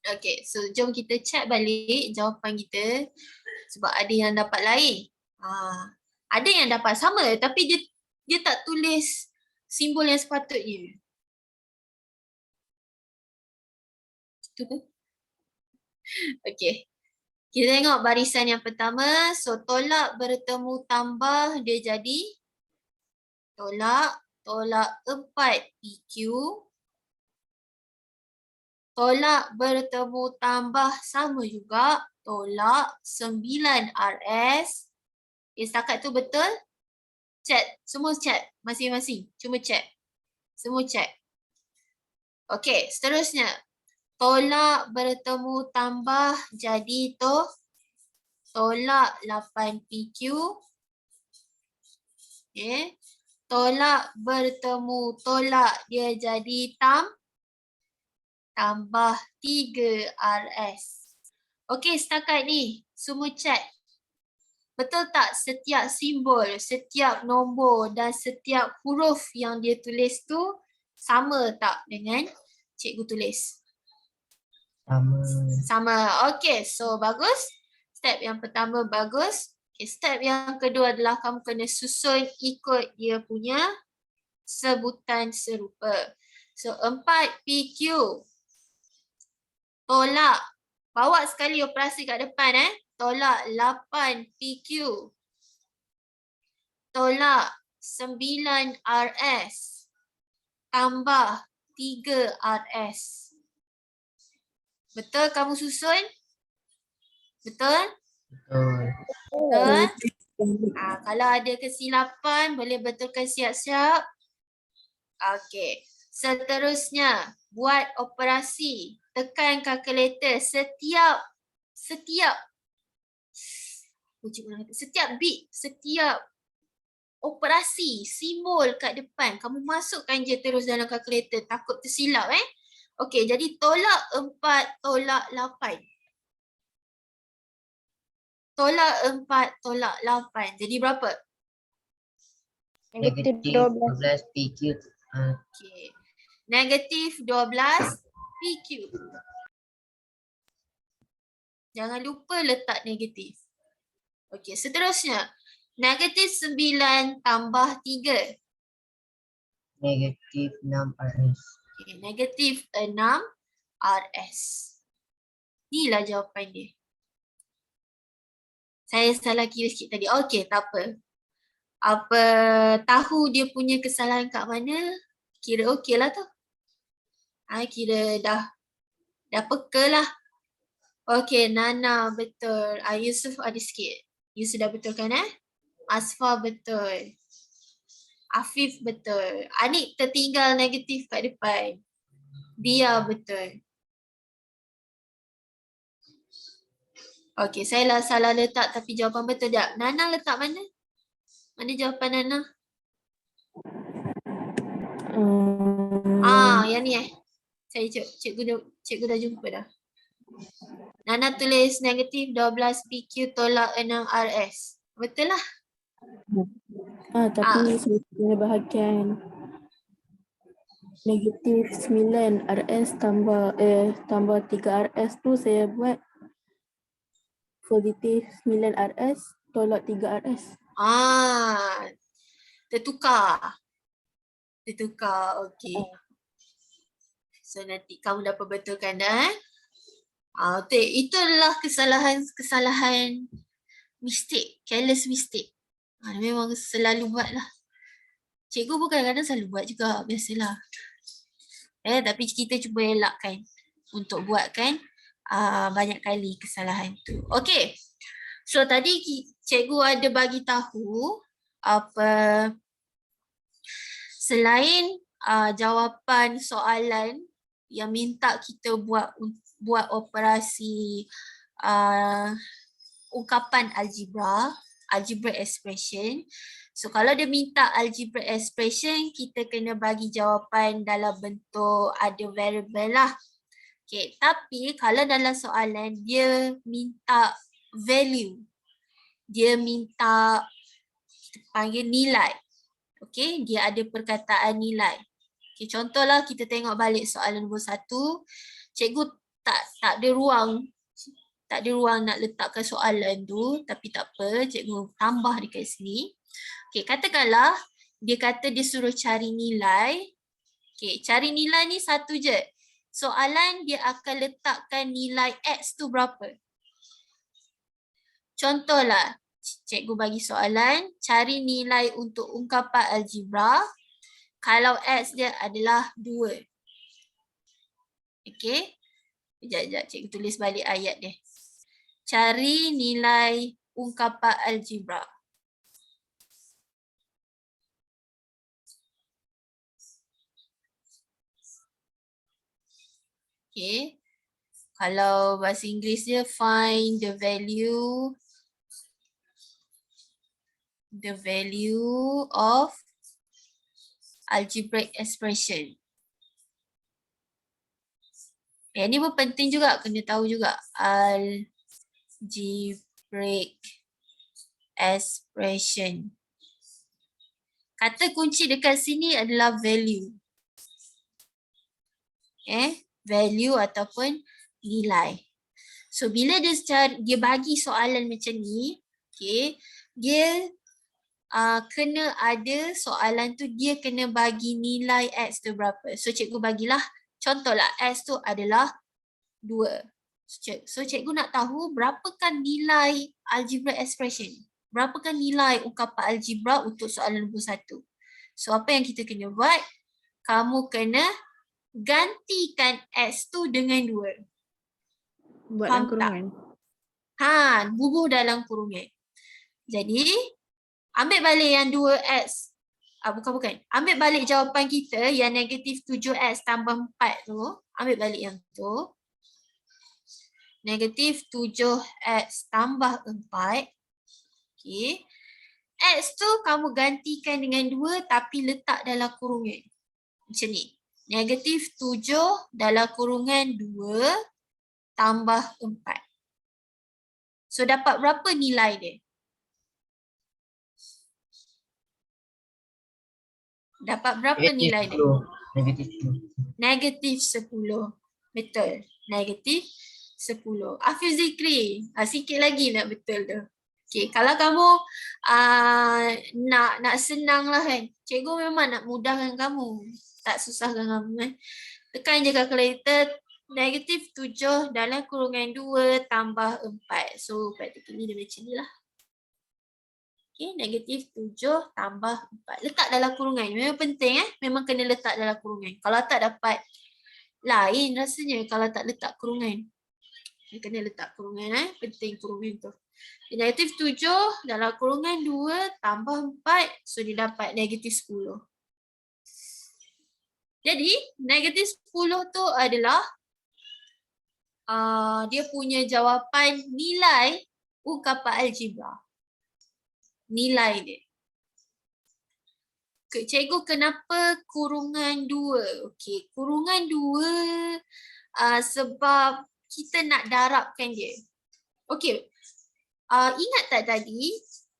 Okay, so jom kita check balik jawapan kita sebab ada yang dapat lain. Ada yang dapat sama tapi dia tak tulis simbol yang sepatutnya. Itu ke? Okay. Kita tengok barisan yang pertama. So tolak bertemu tambah dia jadi tolak 4 PQ. Tolak bertemu tambah sama juga tolak 9 RS. Setakat tu betul? Chat. Semua chat masing-masing. Cuma chat. Semua chat. Okey, seterusnya. Tolak bertemu tambah jadi tu tolak 8 PQ. Okay. Tolak bertemu tolak dia jadi tambah 3 RS. Okey, setakat ni semua chat. Betul tak setiap simbol, setiap nombor dan setiap huruf yang dia tulis tu sama tak dengan cikgu tulis? Sama. Sama. Okey, so bagus. Step yang pertama bagus. Okay, step yang kedua adalah kamu kena susun ikut dia punya sebutan serupa. So 4 PQ. Tolak. Bawa sekali operasi kat depan Tolak 8 PQ. Tolak 9 RS. Tambah 3 RS. Betul kamu susun? Betul? Betul. Betul? Kalau ada kesilapan boleh betulkan siap-siap. Okey. Seterusnya, buat operasi. Tekan kalkulator setiap bit, setiap operasi, simbol kat depan. Kamu masukkan je terus dalam kalkulator. Takut tersilap Okey, jadi tolak 4, tolak 8. Tolak 4, tolak 8. Jadi berapa? Negatif Negatif 12. 12 PQ. Okey. Negatif 12 PQ. Jangan lupa letak negatif. Okey, seterusnya. Negatif 9 tambah 3. Negatif 6 RS. Okey, negatif 6 RS. Inilah jawapan dia. Saya salah kira sikit tadi. Okey, tak apa. Apa tahu dia punya kesalahan kat mana? Kira okey lah tu. Kira dah peka lah. Okey, Nana betul. Yusuf ada sikit. Yusuf dah betulkan Asfa betul. Afif betul. Anik tertinggal negatif kat depan. Dia betul. Okey, saya lah salah letak tapi jawapan betul tak? Nana letak mana? Mana jawapan Nana? Yang ni Saya cikgu dah jumpa dah. Nana tulis negatif 12 PQ tolak 6 RS. Betul lah. Tapi saya punya bahagian negatif 9 RS tambah 3 RS tu saya buat positif 9 RS tolak 3 RS. Tertukar. Okey. So nanti kamu dapat betulkan dah itu adalah kesalahan mistake, careless mistake. Memang selalu buat lah. Cikgu pun kadang-kadang selalu buat juga, biasalah. Tapi kita cuba elakkan untuk buatkan banyak kali kesalahan tu. Okey. So tadi cikgu ada bagi tahu apa selain jawapan soalan yang minta kita buat operasi ungkapan algebra expression. So kalau dia minta algebra expression, kita kena bagi jawapan dalam bentuk ada variable lah. Okay, tapi kalau dalam soalan dia minta value, dia minta kita panggil nilai. Okay, dia ada perkataan nilai. Okay, contohlah kita tengok balik soalan nombor 1. Cikgu tak ada ruang nak letakkan soalan tu, tapi tak apa, cikgu tambah dekat sini. Okay, katakanlah dia kata dia suruh cari nilai. Okay, cari nilai ni satu je. Soalan dia akan letakkan nilai X tu berapa. Contohlah, cikgu bagi soalan, cari nilai untuk ungkapan algebra kalau X dia adalah 2. Okay. Sekejap, cikgu tulis balik ayat dia. Cari nilai ungkapan algebra. Okay. Kalau bahasa Inggeris dia find the value of algebraic expression. Ini pun penting juga, kena tahu juga. Algebraic expression. Kata kunci dekat sini adalah value. Value ataupun nilai. So bila dia bagi soalan macam ni, okay, dia kena ada soalan tu, dia kena bagi nilai X tu berapa. So cikgu bagilah contohlah X tu adalah 2. So cikgu nak tahu berapakah nilai algebraic expression. Berapakah nilai ungkapan algebra untuk soalan nombor 1. So apa yang kita kena buat? Kamu kena gantikan X tu dengan 2. Buat Faham dalam kurungan. Bubuh dalam kurungan. Jadi ambil balik yang 2X. Bukan. Ambil balik jawapan kita yang negatif 7X tambah 4 tu. Ambil balik yang tu. Negatif 7X tambah 4. Okay. X tu kamu gantikan dengan 2 tapi letak dalam kurungan. Macam ni. Negatif 7 dalam kurungan 2 tambah 4. So dapat berapa nilai dia? Dapat berapa nilai dia? Negatif 10. Betul. Negatif 10. Hafiz Zikri. Sikit lagi nak betul tu. Okay, kalau kamu nak senang lah kan. Cikgu memang nak mudahkan kamu. Tak susahkan kamu. Tekan je kalkulator. Negatif 7 dalam kurungan 2 tambah 4. So practically dia macam ni lah. Okay, negatif 7 tambah 4. Letak dalam kurungan. Memang penting memang kena letak dalam kurungan. Kalau tak dapat lain rasanya kalau tak letak kurungan. Dia kena letak kurungan. Penting kurungan tu. Negatif 7 dalam kurungan 2 tambah 4. So dia dapat negatif 10. Jadi negatif 10 tu adalah dia punya jawapan nilai ungkapan algebra. Nilai dia. Cikgu kenapa kurungan 2? Okey, kurungan 2 sebab kita nak darabkan dia. Okey. Ingat tak tadi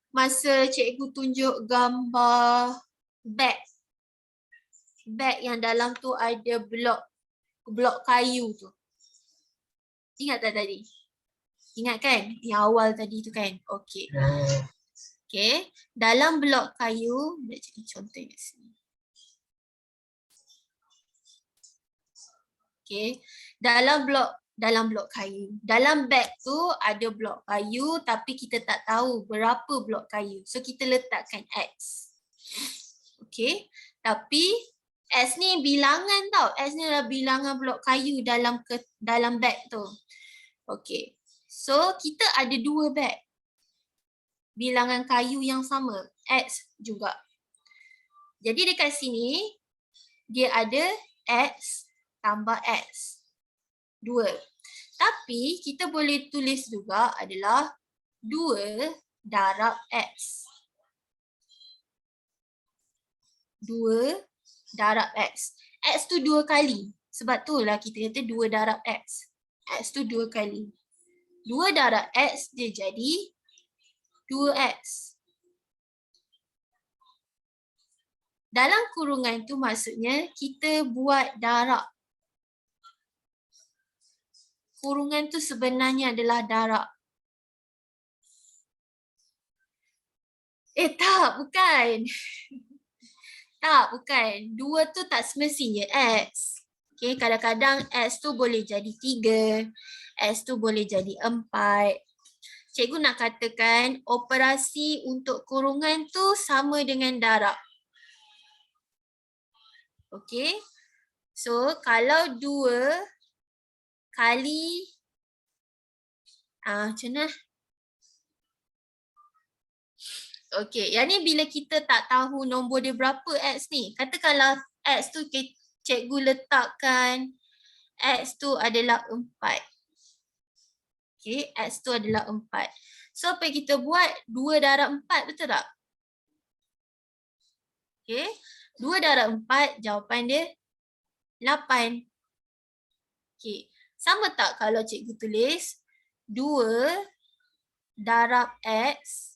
masa cikgu tunjuk gambar beg. Beg yang dalam tu ada blok kayu tu. Ingat tak tadi? Ingat kan? Yang awal tadi tu kan? Okey. Okay, dalam blok kayu, nak cari contoh kat sini. Okay, dalam blok kayu. Dalam beg tu ada blok kayu tapi kita tak tahu berapa blok kayu. So kita letakkan X. Okay, tapi X ni bilangan tau. X ni adalah bilangan blok kayu dalam beg tu. Okay, so kita ada 2 beg. Bilangan kayu yang sama, X juga. Jadi dekat sini, dia ada X tambah X. 2. Tapi kita boleh tulis juga adalah 2 darab X. 2 darab X. X tu 2 kali. Sebab tu lah kita kata 2 darab X. X tu 2 kali. 2 darab X dia jadi 2X. Dalam kurungan tu maksudnya kita buat darab. Kurungan tu sebenarnya adalah darab. Tak, bukan. Tak, bukan. 2 tu tak semestinya X. Okay, kadang-kadang X tu boleh jadi 3. X tu boleh jadi 4. Cikgu nak katakan operasi untuk kurungan tu sama dengan darab. Okay. So, kalau 2 kali, macam mana? Okay, yang ni bila kita tak tahu nombor dia berapa X ni. Katakanlah X tu cikgu letakkan X tu adalah 4. Okay, X tu adalah 4. So, apa yang kita buat? 2 darab 4, betul tak? Okay, 2 darab 4, jawapan dia 8. Okay, sama tak kalau cikgu tulis 2 darab X,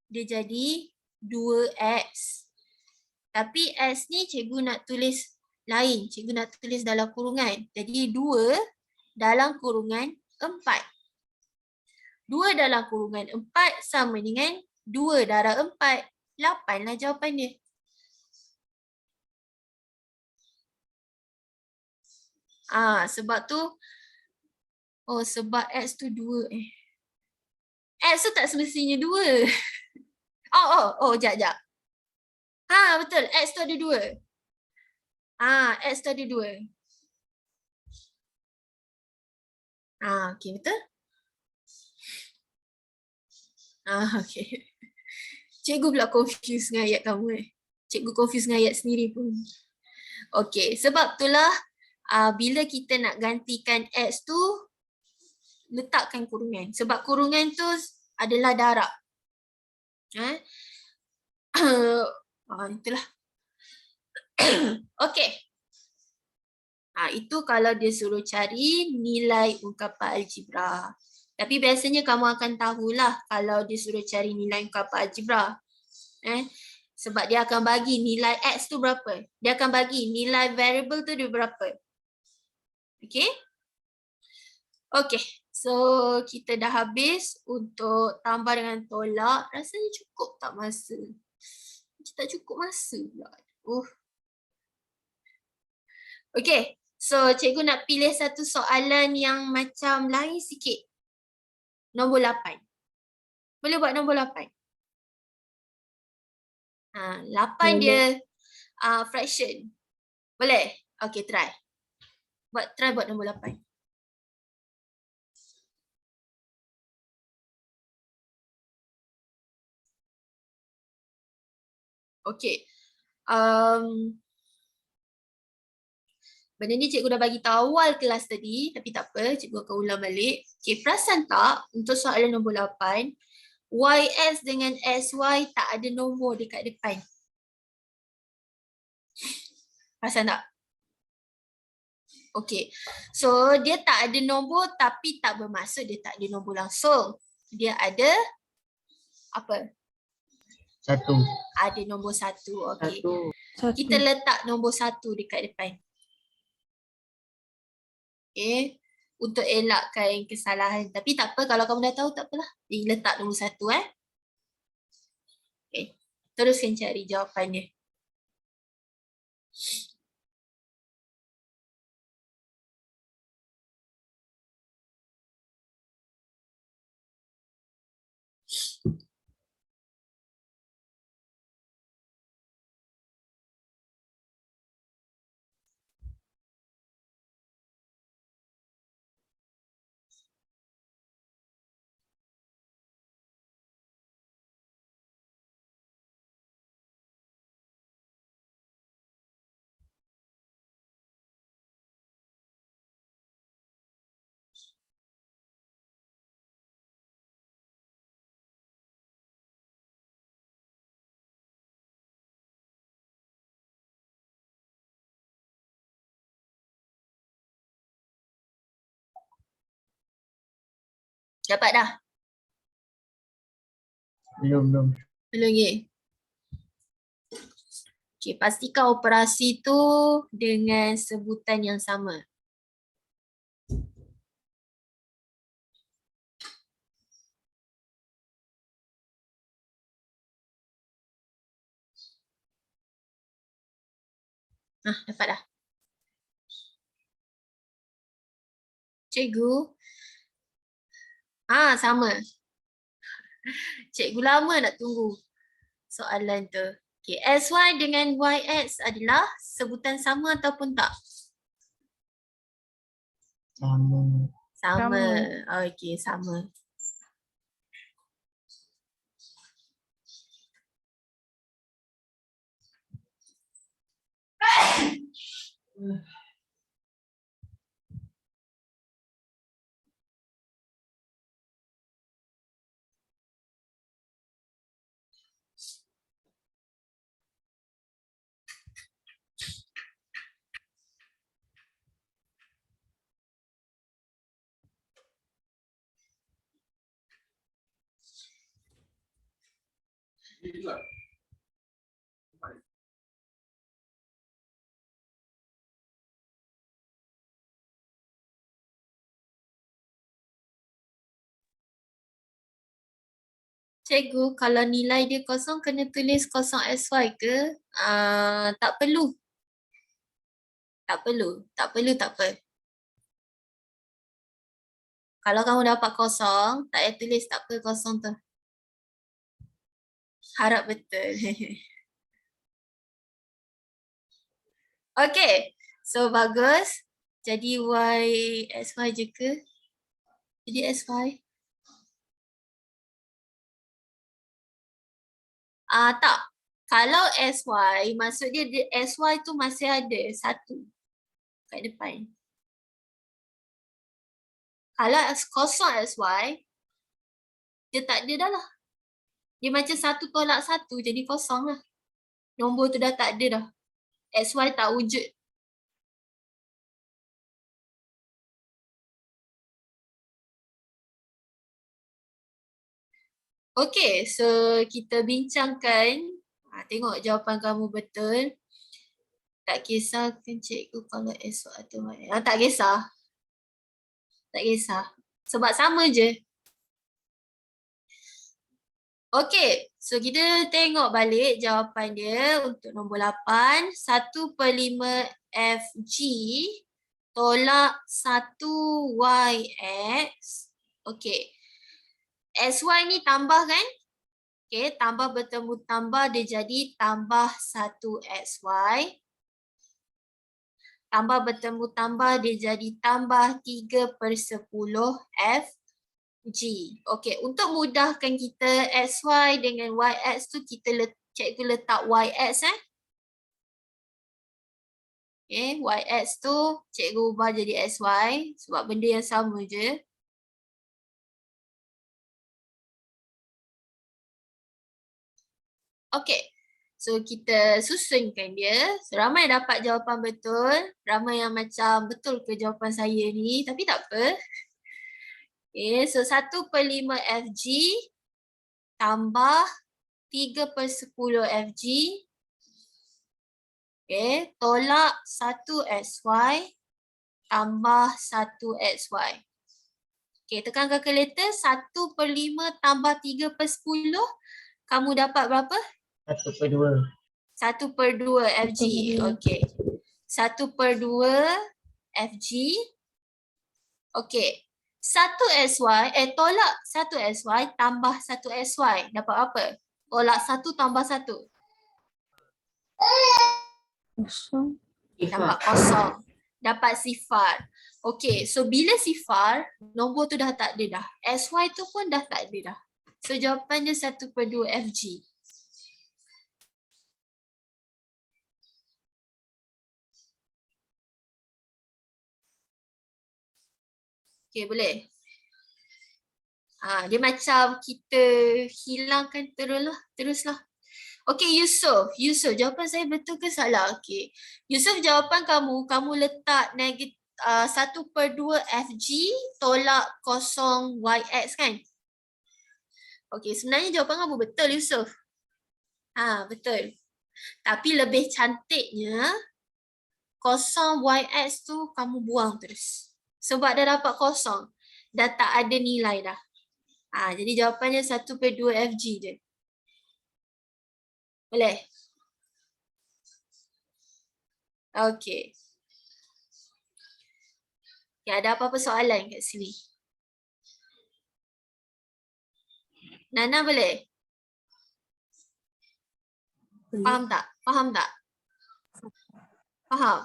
dia jadi 2X. Tapi X ni cikgu nak tulis lain. Cikgu nak tulis dalam kurungan. Jadi 2 dalam kurungan 4. 2 dalam kurungan 4 sama dengan 2 darab 4. 8 lah jawapan dia. Sebab tu, sebab X tu 2. X tu tak semestinya 2. Jap. Betul. X tu ada 2. X tu ada 2. Okay, betul? Okay. Cikgu pula confuse dengan ayat kamu. Cikgu confuse dengan ayat sendiri pun. Okay, sebab itulah bila kita nak gantikan X tu, letakkan kurungan. Sebab kurungan tu adalah darab. Itulah. Okay. Itu kalau dia suruh cari nilai ungkapan algebra. Tapi biasanya kamu akan tahulah kalau dia suruh cari nilai ungkapan algebra. Sebab dia akan bagi nilai X tu berapa. Dia akan bagi nilai variable tu dia berapa. Okay. Okay. So, kita dah habis untuk tambah dengan tolak. Rasanya cukup tak masa? Macam tak cukup masa pula. Okay. So, cikgu nak pilih satu soalan yang macam lain sikit. Nombor 8. Boleh buat nombor 8? 8 dia fraction. Boleh? Okay, try. Try buat nombor 8. Okay. Benda ni cikgu dah bagi tahu awal kelas tadi, tapi tak apa, cikgu akan ulang balik. Okay, perasan tak untuk soalan nombor 8, YS dengan SY tak ada nombor dekat depan. Perasan tak? Okay, so dia tak ada nombor tapi tak bermaksud dia tak ada nombor langsung. Dia ada apa? 1. Ada nombor 1. Okay. 1. Kita letak nombor 1 dekat depan. Okay. Untuk elakkan kesalahan. Tapi tak apa, kalau kamu dah tahu tak apalah. Jadi letak nombor 1 Okay. Teruskan cari jawapannya. Dapat dah? Belum. Belum lagi? Okay, pastikan operasi tu dengan sebutan yang sama. Dapat dah. Cikgu. Sama. Cikgu lama nak tunggu soalan tu. Okay, SY dengan YX adalah sebutan sama ataupun tak? Sama. Sama. Okay, sama. Cikgu, kalau nilai dia kosong kena tulis kosong SY ke? Tak perlu. Tak perlu. Tak apa. Kalau kamu dapat kosong, tak payah tulis tak apa kosong tu. Harap betul. Okay. So bagus. Jadi SY je ke? Jadi SY? Tak. Kalau SY, maksud dia SY tu masih ada satu kat depan. Kalau kosong SY, dia tak ada dah lah. Dia macam satu tolak satu, jadi kosong lah. Nombor tu dah tak ada dah. SY tak wujud. Okay, so kita bincangkan. Tengok jawapan kamu betul. Tak kisahkan cikgu kalau esok atau YX. Tak kisah. Tak kisah. Sebab sama je. Okay, so kita tengok balik jawapan dia untuk nombor 8. 1/5 FG tolak 1 YX. Okay. SY ni tambah kan? Okay, tambah bertemu tambah dia jadi tambah 1 SY. Tambah bertemu tambah dia jadi tambah 3/10 FG. Okay, untuk mudahkan kita SY dengan YX tu kita cikgu letak YX Okay, YX tu cikgu ubah jadi SY sebab benda yang sama je. Okay, so kita susunkan dia. So, ramai dapat jawapan betul. Ramai yang macam betul ke jawapan saya ni. Tapi tak apa. Okay, so 1/5 FG tambah 3/10 FG. Okay, tolak 1 SY tambah 1 XY. Okay, tekan kalkulator. 1/5 tambah 3/10. Kamu dapat berapa? 1/2. 1/2 FG. Okay. 1/2 FG. Okay. 1 SY, tolak 1 SY tambah 1 SY. Dapat apa? Tolak 1 tambah 1. Kosong. Dapat kosong. Dapat sifar. Okay. So bila sifar, nombor tu dah tak ada dah. SY tu pun dah tak ada dah. So jawapannya 1/2 FG. Okay, boleh? Dia macam kita hilangkan teruslah. Okay, Yusof. Yusof, jawapan saya betul ke salah? Okay. Yusof, jawapan kamu letak 1/2 FG tolak kosong YX kan? Okey, sebenarnya jawapan kamu betul, Yusof. Betul. Tapi lebih cantiknya kosong YX tu kamu buang terus. Sebab dah dapat kosong. Dah tak ada nilai dah. Jadi jawapannya 1/2 FG je. Boleh? Okey. Okay, ada apa-apa soalan kat sini? Nana boleh? Boleh. Faham tak? Faham tak? Faham?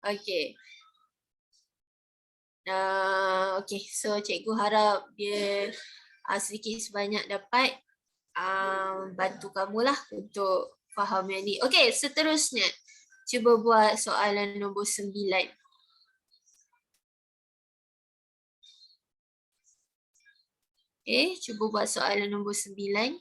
Okey. Okey, so cikgu harap dia sedikit sebanyak dapat bantu kamulah untuk faham yang ni. Okey, seterusnya. Cuba buat soalan nombor 9. Cuba buat soalan nombor 9.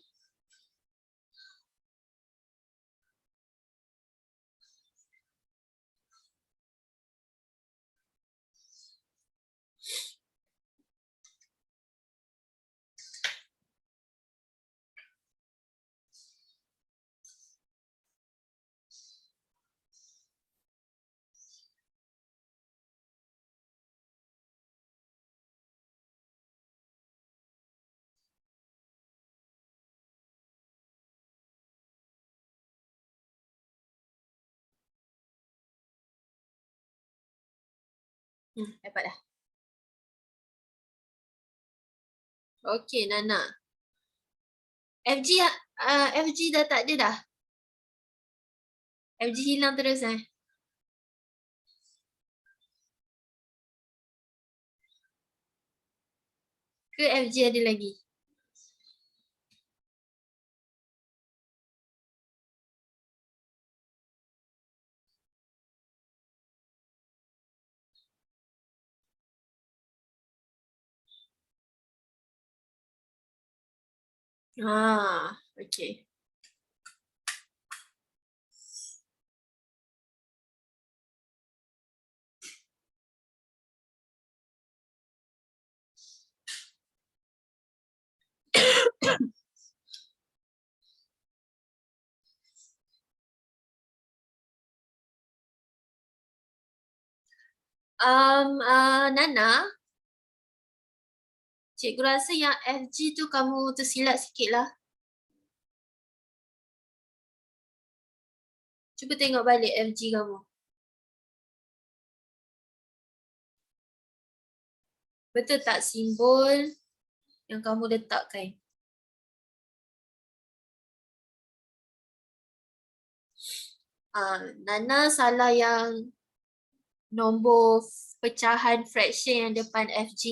Dapat dah. Okey, Nana. FG dah tak ada dah. FG hilang terus ke FG ada lagi? Okey. Nana, cikgu rasa yang FG tu kamu tersilap sikit lah. Cuba tengok balik FG kamu. Betul tak simbol yang kamu letakkan? Nana salah yang nombor pecahan fraction yang depan FG.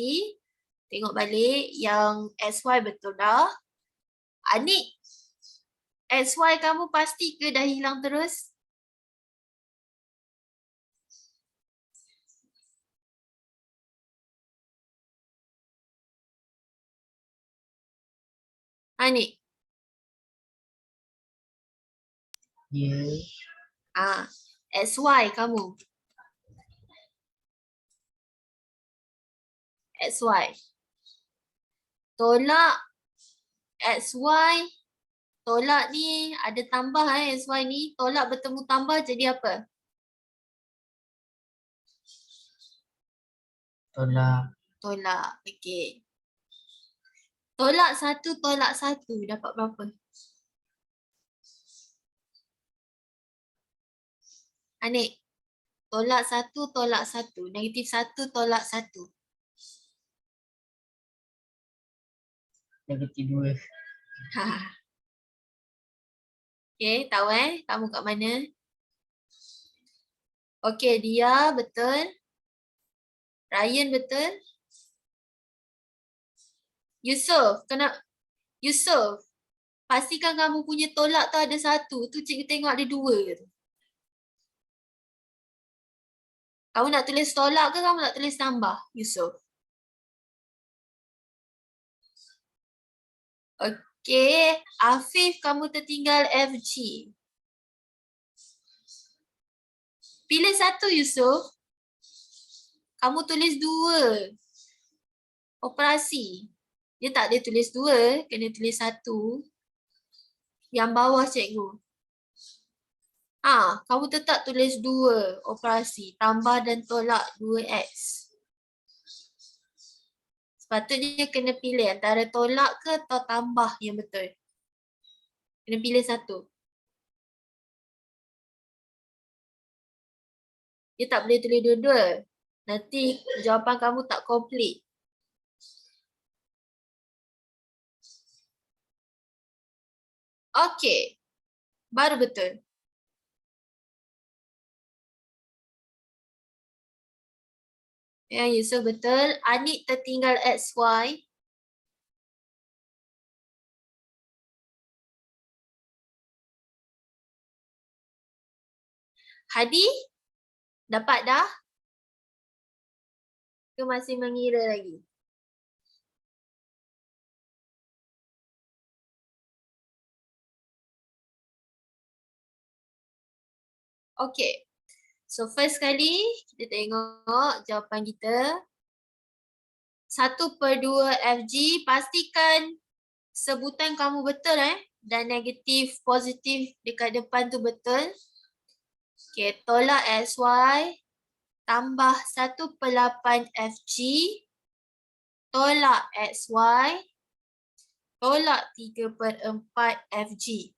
Tengok balik yang SY betul dah. Anik, SY kamu pasti ke dah hilang terus? Anik? Ya. SY kamu. XY. Tolak XY. Tolak ni ada tambah XY ni. Tolak bertemu tambah jadi apa? Tolak. Tolak. Okey. Tolak 1 tolak 1 dapat berapa? Anik. Tolak 1 tolak 1. Negatif 1 tolak 1. Negatif 2. Okey, tahu kamu kat mana? Okey, dia betul. Ryan betul. Yusof, Yusof, pastikan kamu punya tolak tu ada 1. Tu cikgu tengok ada 2 tu. Kamu nak tulis tolak ke kamu nak tulis tambah, Yusof? Okey, Afif kamu tertinggal FG. Pilih satu Yusuf. Kamu tulis 2 operasi. Dia tak ada tulis 2, kena tulis 1. Yang bawah cikgu. Kamu tetap tulis 2 operasi. Tambah dan tolak 2x. Sepatutnya kena pilih antara tolak ke atau tambah yang betul. Kena pilih satu. Dia tak boleh tulis dua-dua. Nanti jawapan kamu tak komplit. Okey. Baru betul. Ya, Yusuf betul. Anik tertinggal XY. Hadi? Dapat dah? Ke masih mengira lagi? Okey. So first kali kita tengok jawapan kita. 1/2 FG. Pastikan sebutan kamu betul dan negatif positif dekat depan tu betul. Okey, tolak XY tambah 1/8 FG tolak XY tolak 3/4 FG.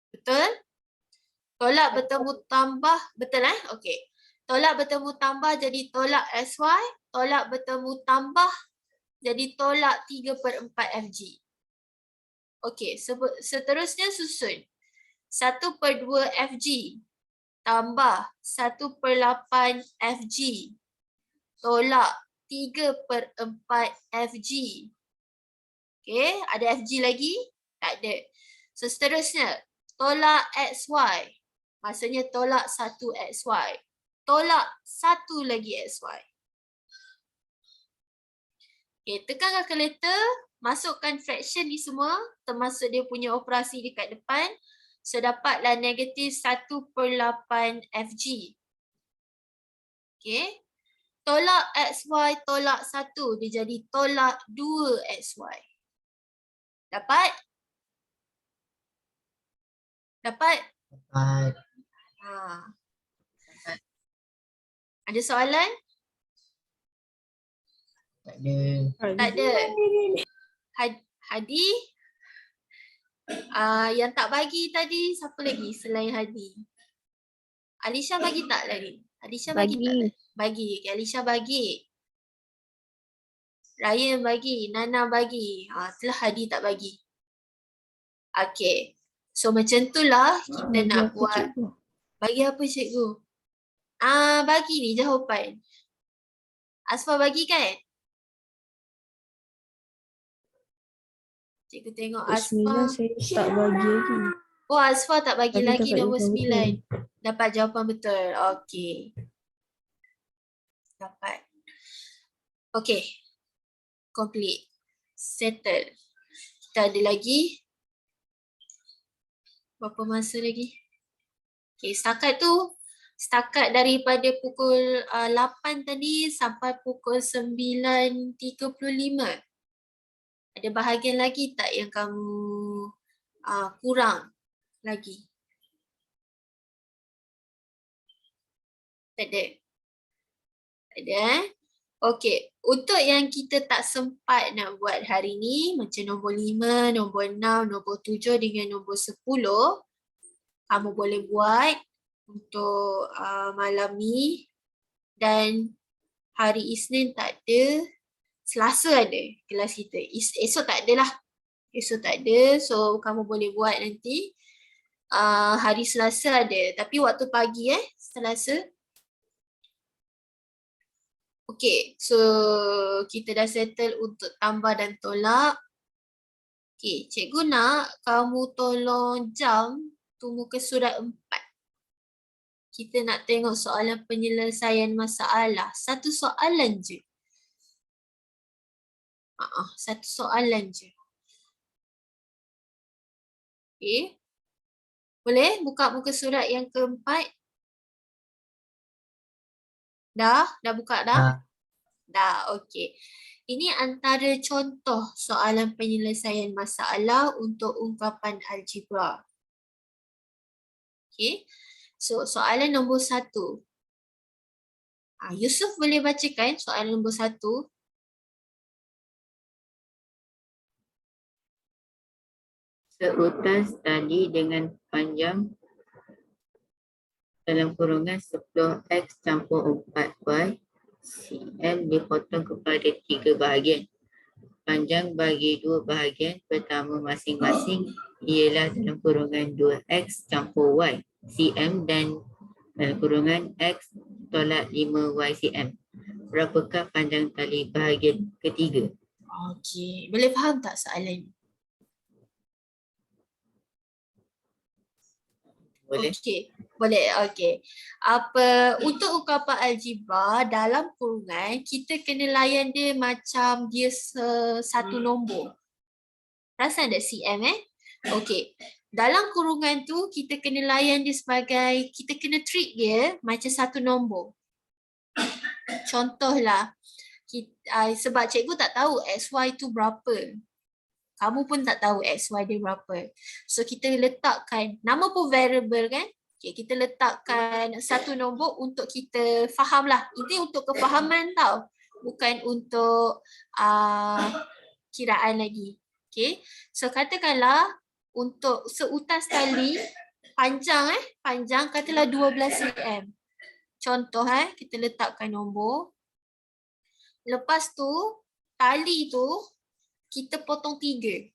Betul? Tolak bertemu tambah, betul Okey. Tolak bertemu tambah jadi tolak XY, tolak bertemu tambah jadi tolak 3/4 FG. Okey, seterusnya susun. 1/2 FG tambah 1/8 FG tolak 3/4 FG. Okey, ada FG lagi? Tak ada. So seterusnya, tolak XY. Maksudnya tolak 1 XY. Tolak 1 lagi XY. Okay, tekan kalkulator, masukkan fraction ni semua, termasuk dia punya operasi dekat depan. So dapatlah negatif 1/8 FG. Okay. Tolak XY, tolak 1, dia jadi tolak 2 XY. Dapat? Dapat? Dapat. Ada soalan? Tak ada. Tak ada. Hadi? Yang tak bagi tadi siapa lagi selain Hadi? Alisha bagi tak tadi? Alisha bagi tak tadi? Bagi. Okay, Alisha bagi. Ryan bagi. Nana bagi. Telah Hadi tak bagi. Okay. So macam tu lah kita nak buat. Bagi apa cikgu? Bagi ni jawapan. Asfa bagi kan? Cikgu tengok Asfa. 9 saya tak bagi lagi. Oh, Asfa tak bagi Tapi lagi dapat nombor jawapan 9. Dapat jawapan betul. Okey. Dapat. Okey. Complete. Settle. Kita ada lagi. Berapa masa lagi? Okey, setakat daripada pukul 8 tadi sampai pukul 9.35. Ada bahagian lagi tak yang kamu kurang lagi? Tak ada? Tak ada Okey, untuk yang kita tak sempat nak buat hari ni, macam nombor 5, nombor 6, nombor 7 dengan nombor 10, kamu boleh buat untuk malam ni. Dan hari Isnin tak ada, Selasa ada kelas kita. Esok tak ada lah. Esok tak ada, so kamu boleh buat nanti. Hari Selasa ada, tapi waktu pagi Selasa. Okay, so kita dah settle untuk tambah dan tolak. Okay, cikgu nak kamu tolong jam tu muka surat 4. Kita nak tengok soalan penyelesaian masalah. Satu soalan je. Satu soalan je. Okay. Boleh buka muka surat yang keempat? Dah buka dah? Ah, Dah, okey. Ini antara contoh soalan penyelesaian masalah untuk ungkapan algebra. Okey. So, soalan nombor 1. Yusuf boleh bacakan soalan nombor 1? Seutas tali dengan panjang dalam kurungan 10x campur 4y cm dipotong kepada 3 bahagian. Panjang bagi 2 bahagian pertama masing-masing ialah dalam kurungan 2x campur y cm dan dalam kurungan x tolak 5y cm. Berapakah panjang tali bahagian ketiga? Okey, boleh faham tak soalan ni? Boleh? Okey, boleh. Okey. Untuk ungkapan algebra dalam kurungan, kita kena layan dia macam dia satu nombor. Perasan tak cm Okey. Dalam kurungan tu kita kena layan dia sebagai, kita kena treat dia macam satu nombor. Contohlah, sebab cikgu tak tahu XY tu berapa. Kamu pun tak tahu XY dia berapa. So kita letakkan, nama pun variable kan? Okay, kita letakkan satu nombor untuk kita faham lah. Ini untuk kefahaman tau. Bukan untuk kiraan lagi. Okay. So katakanlah untuk seutas tali panjang panjang katalah 12 cm. Contoh kita letakkan nombor. Lepas tu tali tu kita potong 3.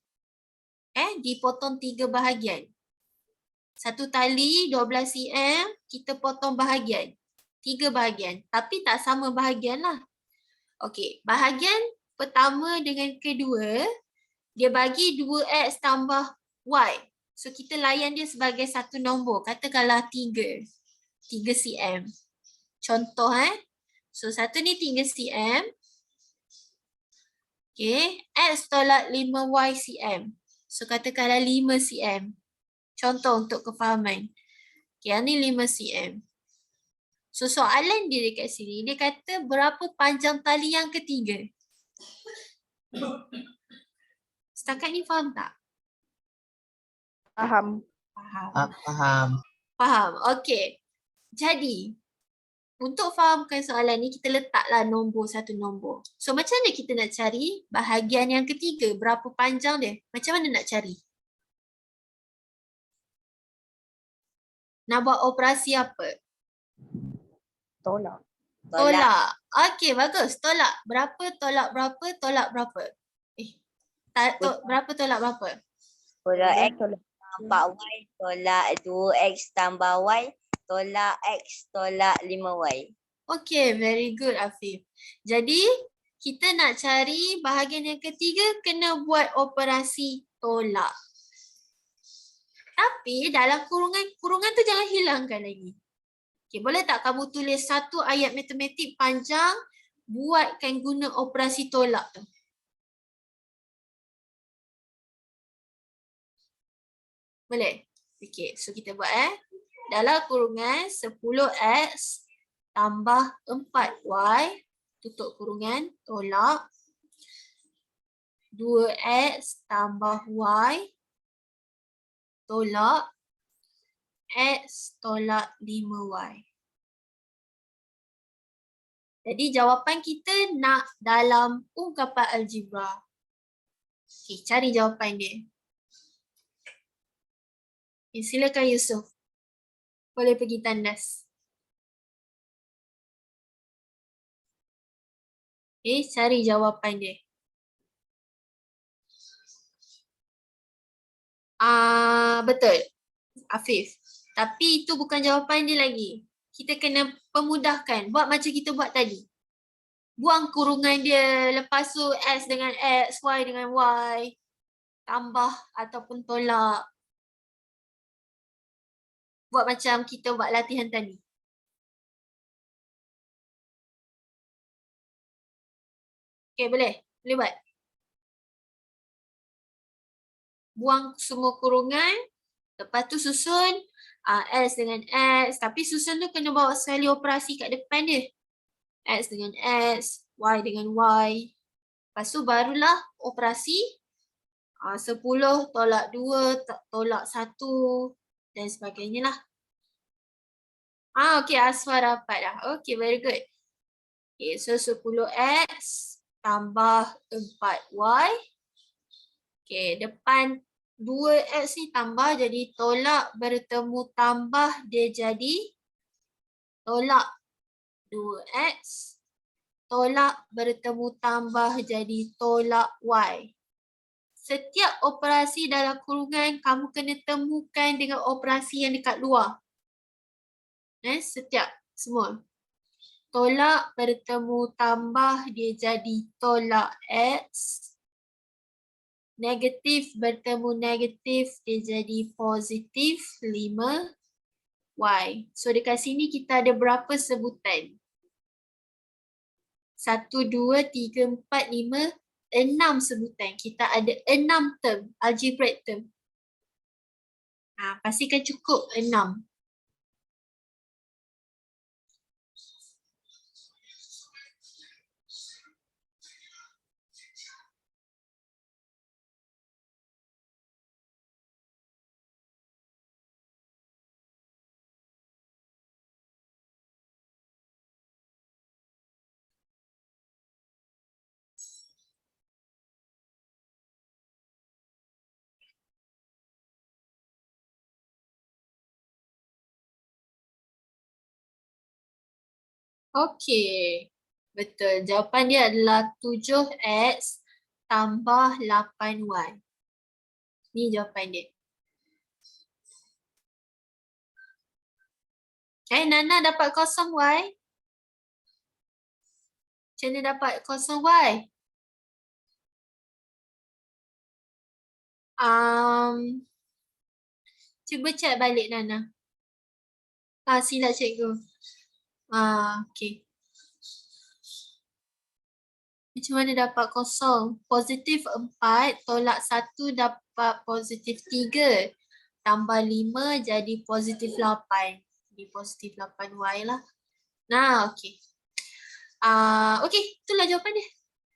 Dipotong 3 bahagian. Satu tali 12 cm, kita potong bahagian. 3 bahagian. Tapi tak sama bahagian lah. Okey, bahagian pertama dengan kedua, dia bagi 2x tambah y. So kita layan dia sebagai satu nombor. Katakanlah 3. 3 cm. Contoh So satu ni 3 cm. Okay, x tolak 5y cm. So katakanlah 5 cm. Contoh untuk kefahaman. Okay, yang ni 5 cm. So soalan dia dekat sini, dia kata berapa panjang tali yang ketiga? Setakat ni faham tak? Faham. Faham. Faham. Faham, okey. Jadi, untuk fahamkan soalan ni, kita letaklah nombor satu nombor. So, macam mana kita nak cari bahagian yang ketiga? Berapa panjang dia? Macam mana nak cari? Nak buat operasi apa? Tolak. Tolak. Okey, bagus. Tolak. Berapa tolak berapa? Tolak berapa? Berapa tolak berapa? Tolak X Tolak. 4y tolak 2x tambah y tolak x tolak 5y. Okay, very good Afif. Jadi, kita nak cari bahagian yang ketiga, kena buat operasi tolak. Tapi dalam kurungan tu jangan hilangkan lagi. Okay, boleh tak kamu tulis satu ayat matematik panjang, buatkan guna operasi tolak tu. Boleh? Okay, so kita buat dalam kurungan 10x tambah 4y, tutup kurungan, tolak 2x tambah y, tolak x tolak 5y. Jadi jawapan kita nak dalam ungkapan algebra. Okay, cari jawapan dia. Okay, silakan Yusuf. Boleh pergi tandas. Okay, cari jawapan dia. Betul, Afif. Tapi itu bukan jawapan dia lagi. Kita kena pemudahkan. Buat macam kita buat tadi. Buang kurungan dia. Lepas tu x dengan x, y dengan y. Tambah ataupun tolak. Buat macam kita buat latihan tadi. Okay, boleh? Boleh buat? Buang semua kurungan. Lepas tu susun S dengan X. Tapi susun tu kena bawa sekali operasi kat depan dia. X dengan X, Y dengan Y. Lepas tu barulah operasi 10 tolak 2 tolak 1 dan sebagainya lah. Okay, Asfar dapat dah. Okay, very good. Okay, so 10X tambah 4Y. Okay, depan 2X ni tambah jadi tolak bertemu tambah dia jadi tolak 2X. Tolak bertemu tambah jadi tolak Y. Setiap operasi dalam kurungan kamu kena temukan dengan operasi yang dekat luar. Setiap semua. Tolak bertemu tambah dia jadi tolak X. Negatif bertemu negatif dia jadi positif 5Y. So dekat sini kita ada berapa sebutan? 1, 2, 3, 4, 5, 6 sebutan. Kita ada 6 term, algebraic term. Pastikan cukup 6. Okey. Betul. Jawapan dia adalah 7X tambah 8Y. Ni jawapan dia. Nana dapat 0Y. Macam mana dapat 0Y? Cuba check balik Nana. Sila cikgu. Okey. Macam mana dapat 0? Positif 4 tolak 1 dapat positif 3. Tambah 5 jadi positif 8. Jadi positif 8Y lah. Okey. Okey, itulah jawapan dia.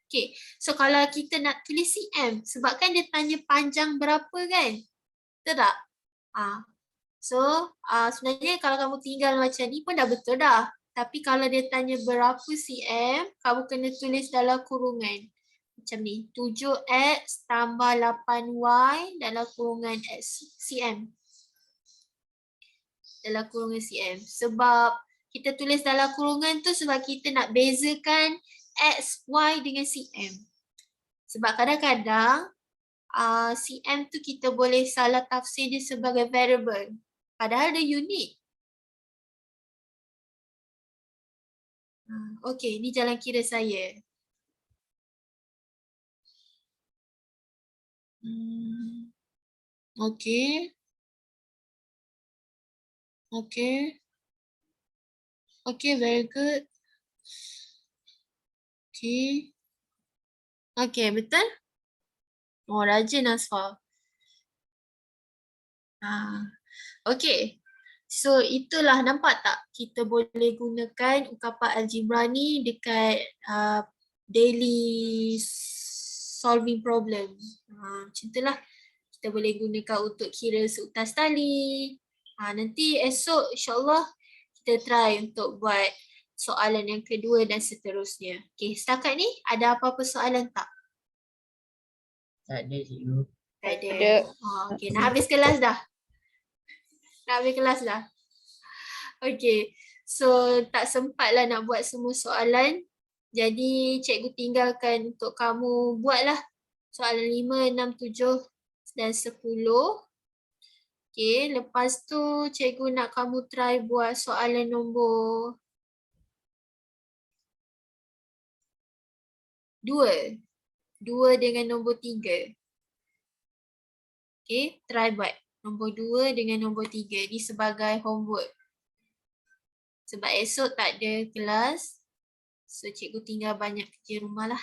Okey, so kalau kita nak tulis CM, sebabkan dia tanya panjang berapa kan? Betul tak? So, sebenarnya kalau kamu tinggal macam ni pun dah betul dah. Tapi kalau dia tanya berapa CM, kamu kena tulis dalam kurungan. Macam ni, 7X tambah 8Y dalam kurungan X, CM. Dalam kurungan CM. Sebab kita tulis dalam kurungan tu sebab kita nak bezakan X, Y dengan CM. Sebab kadang-kadang CM tu kita boleh salah tafsir dia sebagai variable. Padahal dia unik. Okey, ni jalan kira saya. Okey. Okey. Okey, very good. Okey. Okey, betul? Rajin Asfar. Okey. So itulah, nampak tak? Kita boleh gunakan ukapan algebra ni dekat daily solving problem. Macam itulah. Kita boleh gunakan untuk kira seutas tali. Nanti esok insyaAllah kita try untuk buat soalan yang kedua dan seterusnya. Okey, setakat ni ada apa-apa soalan tak? Tak ada cikgu. Tak ada. Okey, nak habis kelas dah? Nak habis kelas dah? Okey, so tak sempatlah nak buat semua soalan. Jadi cikgu tinggalkan untuk kamu buatlah soalan 5, 6, 7 dan 10. Okey, lepas tu cikgu nak kamu try buat soalan nombor 2. 2 dengan nombor 3. Okey, try buat nombor 2 dengan nombor 3 ni sebagai homework. Sebab esok tak ada kelas, so cikgu tinggal banyak kerja rumah lah.